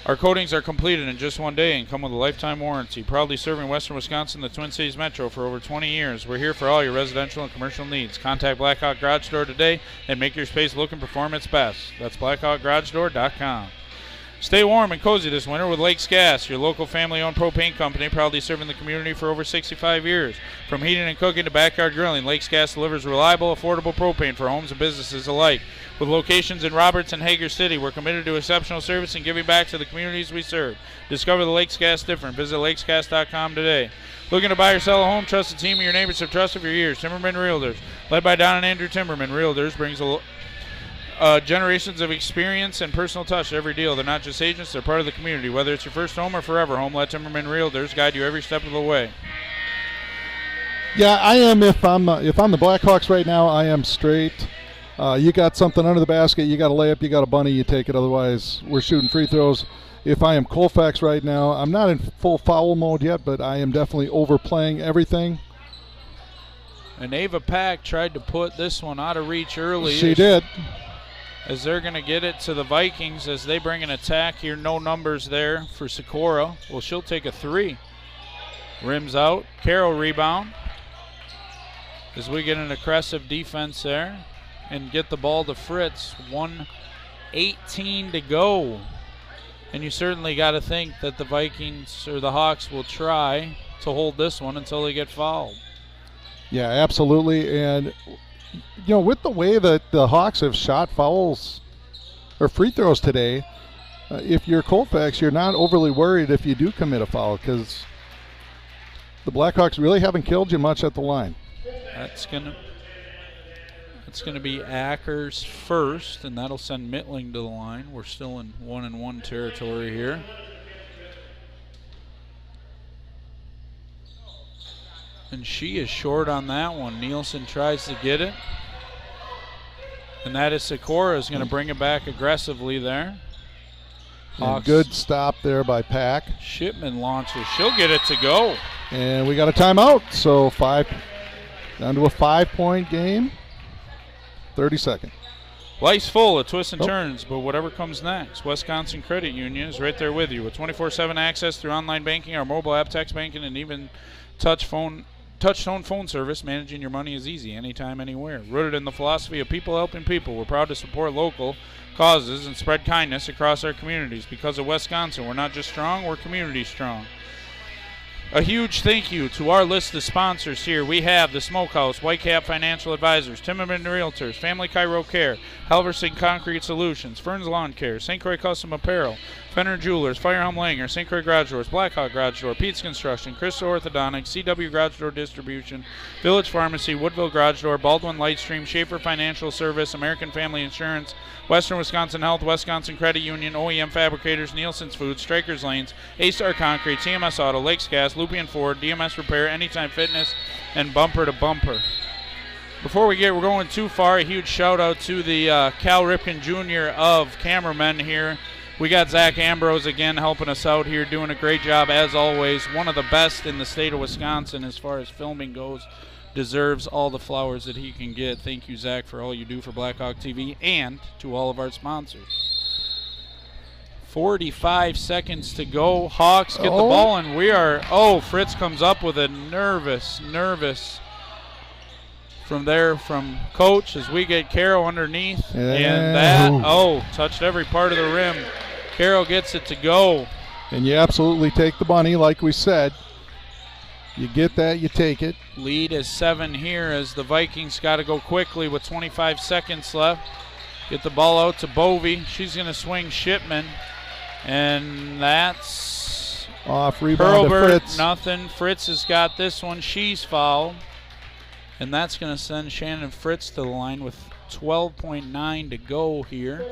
A: Our coatings are completed in just one day and come with a lifetime warranty. Proudly serving Western Wisconsin, the Twin Cities Metro for over 20 years. We're here for all your residential and commercial needs. Contact Blackhawk Garage Door today and make your space look and perform its best. That's blackhawkgaragedoor.com. Stay warm and cozy this winter with Lakes Gas, your local family-owned propane company, proudly serving the community for over 65 years. From heating and cooking to backyard grilling, Lakes Gas delivers reliable, affordable propane for homes and businesses alike. With locations in Roberts and Hager City, we're committed to exceptional service and giving back to the communities we serve. Discover the Lakes Gas difference. Visit lakesgas.com today. Looking to buy or sell a home? Trust the team your neighbors have trusted for years. Timberman Realtors, led by Don and Andrew Timberman. Realtors brings generations of experience and personal touch to every deal. They're not just agents, they're part of the community. Whether it's your first home or forever home, let Timberman Realtors guide you every step of the way.
B: Yeah, I am. If I'm the Blackhawks right now, I am straight. You got something under the basket, you got a layup, you got a bunny, you take it. Otherwise, we're shooting free throws. If I am Colfax right now, I'm not in full foul mode yet, but I am definitely overplaying everything.
A: And Ava Pack tried to put this one out of reach early.
B: She did.
A: As they're going to get it to the Vikings as they bring an attack here. No numbers there for Sikora. Well, she'll take a 3. Rims out. Carroll rebound. As we get an aggressive defense there and get the ball to Fritz. 1:18 to go. And you certainly got to think that the Vikings or the Hawks will try to hold this one until they get fouled.
B: Yeah, absolutely. And you know, with the way that the Hawks have shot fouls or free throws today, if you're Colfax, you're not overly worried if you do commit a foul because the Blackhawks really haven't killed you much at the line.
A: That's gonna be Ackers first, and that'll send Mittling to the line. We're still in 1-and-1 territory here. And she is short on that one. Nielsen tries to get it. And that is Sikora is going to bring it back aggressively there.
B: Good stop there by Pack.
A: Shipman launches. She'll get it to go.
B: And we got a timeout. So down to a 5-point game. 30-second.
A: Life's full of twists and turns, but whatever comes next, Wisconsin Credit Union is right there with you with 24/7 access through online banking, our mobile app, text banking, and even touch touch-tone phone service, managing your money is easy, anytime, anywhere. Rooted in the philosophy of people helping people, we're proud to support local causes and spread kindness across our communities. Because of Wisconsin, we're not just strong, we're community strong. A huge thank you to our list of sponsors here. We have the Smokehouse, Whitecap Financial Advisors, Timmerman Realtors, Family Chiro Care, Halverson Concrete Solutions, Fern's Lawn Care, St. Croix Custom Apparel, Fenner Jewelers, Firehelm Langer, St. Croix Garage Doors, Blackhawk Garage Door, Pete's Construction, Crystal Orthodontics, CW Garage Door Distribution, Village Pharmacy, Woodville Garage Door, Baldwin Lightstream, Schaefer Financial Service, American Family Insurance, Western Wisconsin Health, Wisconsin Credit Union, OEM Fabricators, Nielsen's Foods, Strikers Lanes, A-Star Concrete, TMS Auto, Lakes Gas, Lupian Ford, DMS Repair, Anytime Fitness, and Bumper to Bumper. Before we're going too far, a huge shout out to the Cal Ripken Jr. of cameramen here. We got Zach Ambrose again helping us out here, doing a great job as always. One of the best in the state of Wisconsin as far as filming goes. Deserves all the flowers that he can get. Thank you, Zach, for all you do for Blackhawk TV and to all of our sponsors. 45 seconds to go. Hawks get the ball, and we are, Fritz comes up with a nervous from there from Coach as we get Carroll underneath. And that, touched every part of the rim. Carroll gets it to go.
B: And you absolutely take the bunny, like we said. You get that, you take it.
A: Lead is 7 here as the Vikings got to go quickly with 25 seconds left. Get the ball out to Bovey. She's going to swing Shipman. And that's
B: off rebound to Fritz.
A: Nothing. Fritz has got this one. She's fouled. And that's going to send Shannon Fritz to the line with 12.9 to go here.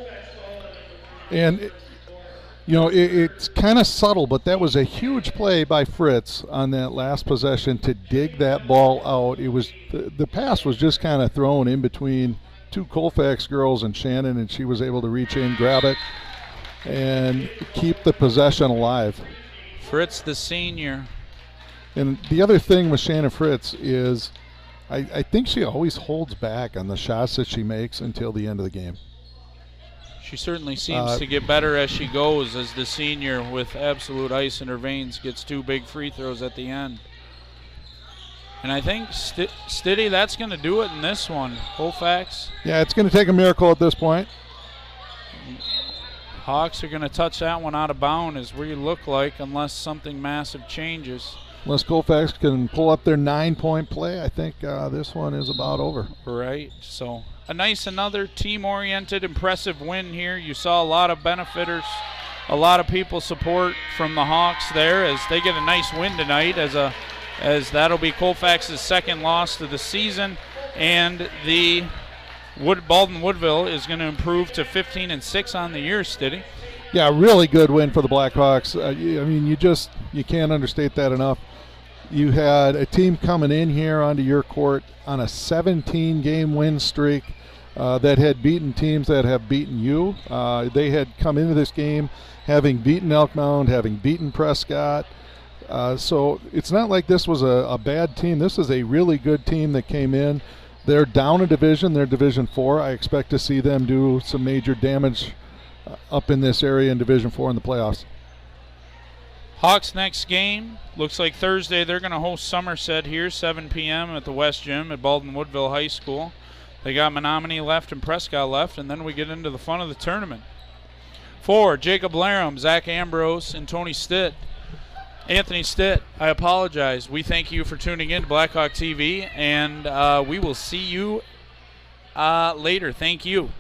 B: And it's kind of subtle, but that was a huge play by Fritz on that last possession to dig that ball out. It was the pass was just kind of thrown in between two Colfax girls and Shannon, and she was able to reach in, grab it, and keep the possession alive.
A: Fritz, the senior.
B: And the other thing with Shannon Fritz is I think she always holds back on the shots that she makes until the end of the game.
A: She certainly seems to get better as she goes, as the senior with absolute ice in her veins gets 2 big free throws at the end. And I think, Stiddy, that's going to do it in this one. Colfax.
B: Yeah, it's going to take a miracle at this point.
A: Hawks are going to touch that one out of bounds as we look like, unless something massive changes.
B: Unless Colfax can pull up their 9-point play, I think this one is about over.
A: Right, so another team-oriented, impressive win here. You saw a lot of benefiters, a lot of people support from the Hawks there as they get a nice win tonight as that'll be Colfax's second loss of the season, and the Baldwin-Woodville is going to improve to 15-6 on the year, Stiddy.
B: Yeah, really good win for the Blackhawks. You can't understate that enough. You had a team coming in here onto your court on a 17-game win streak that had beaten teams that have beaten you. They had come into this game having beaten Elk Mound, having beaten Prescott. So it's not like this was a bad team. This is a really good team that came in. They're down a division. They're Division 4. I expect to see them do some major damage up in this area in Division 4 in the playoffs.
A: Hawks next game, looks like Thursday. They're going to host Somerset here, 7 p.m. at the West Gym at Baldwin-Woodville High School. They got Menominee left and Prescott left, and then we get into the fun of the tournament. For Jacob Larum, Zach Ambrose, and Tony Stitt. Anthony Stitt, I apologize. We thank you for tuning in to Blackhawk TV, and we will see you later. Thank you.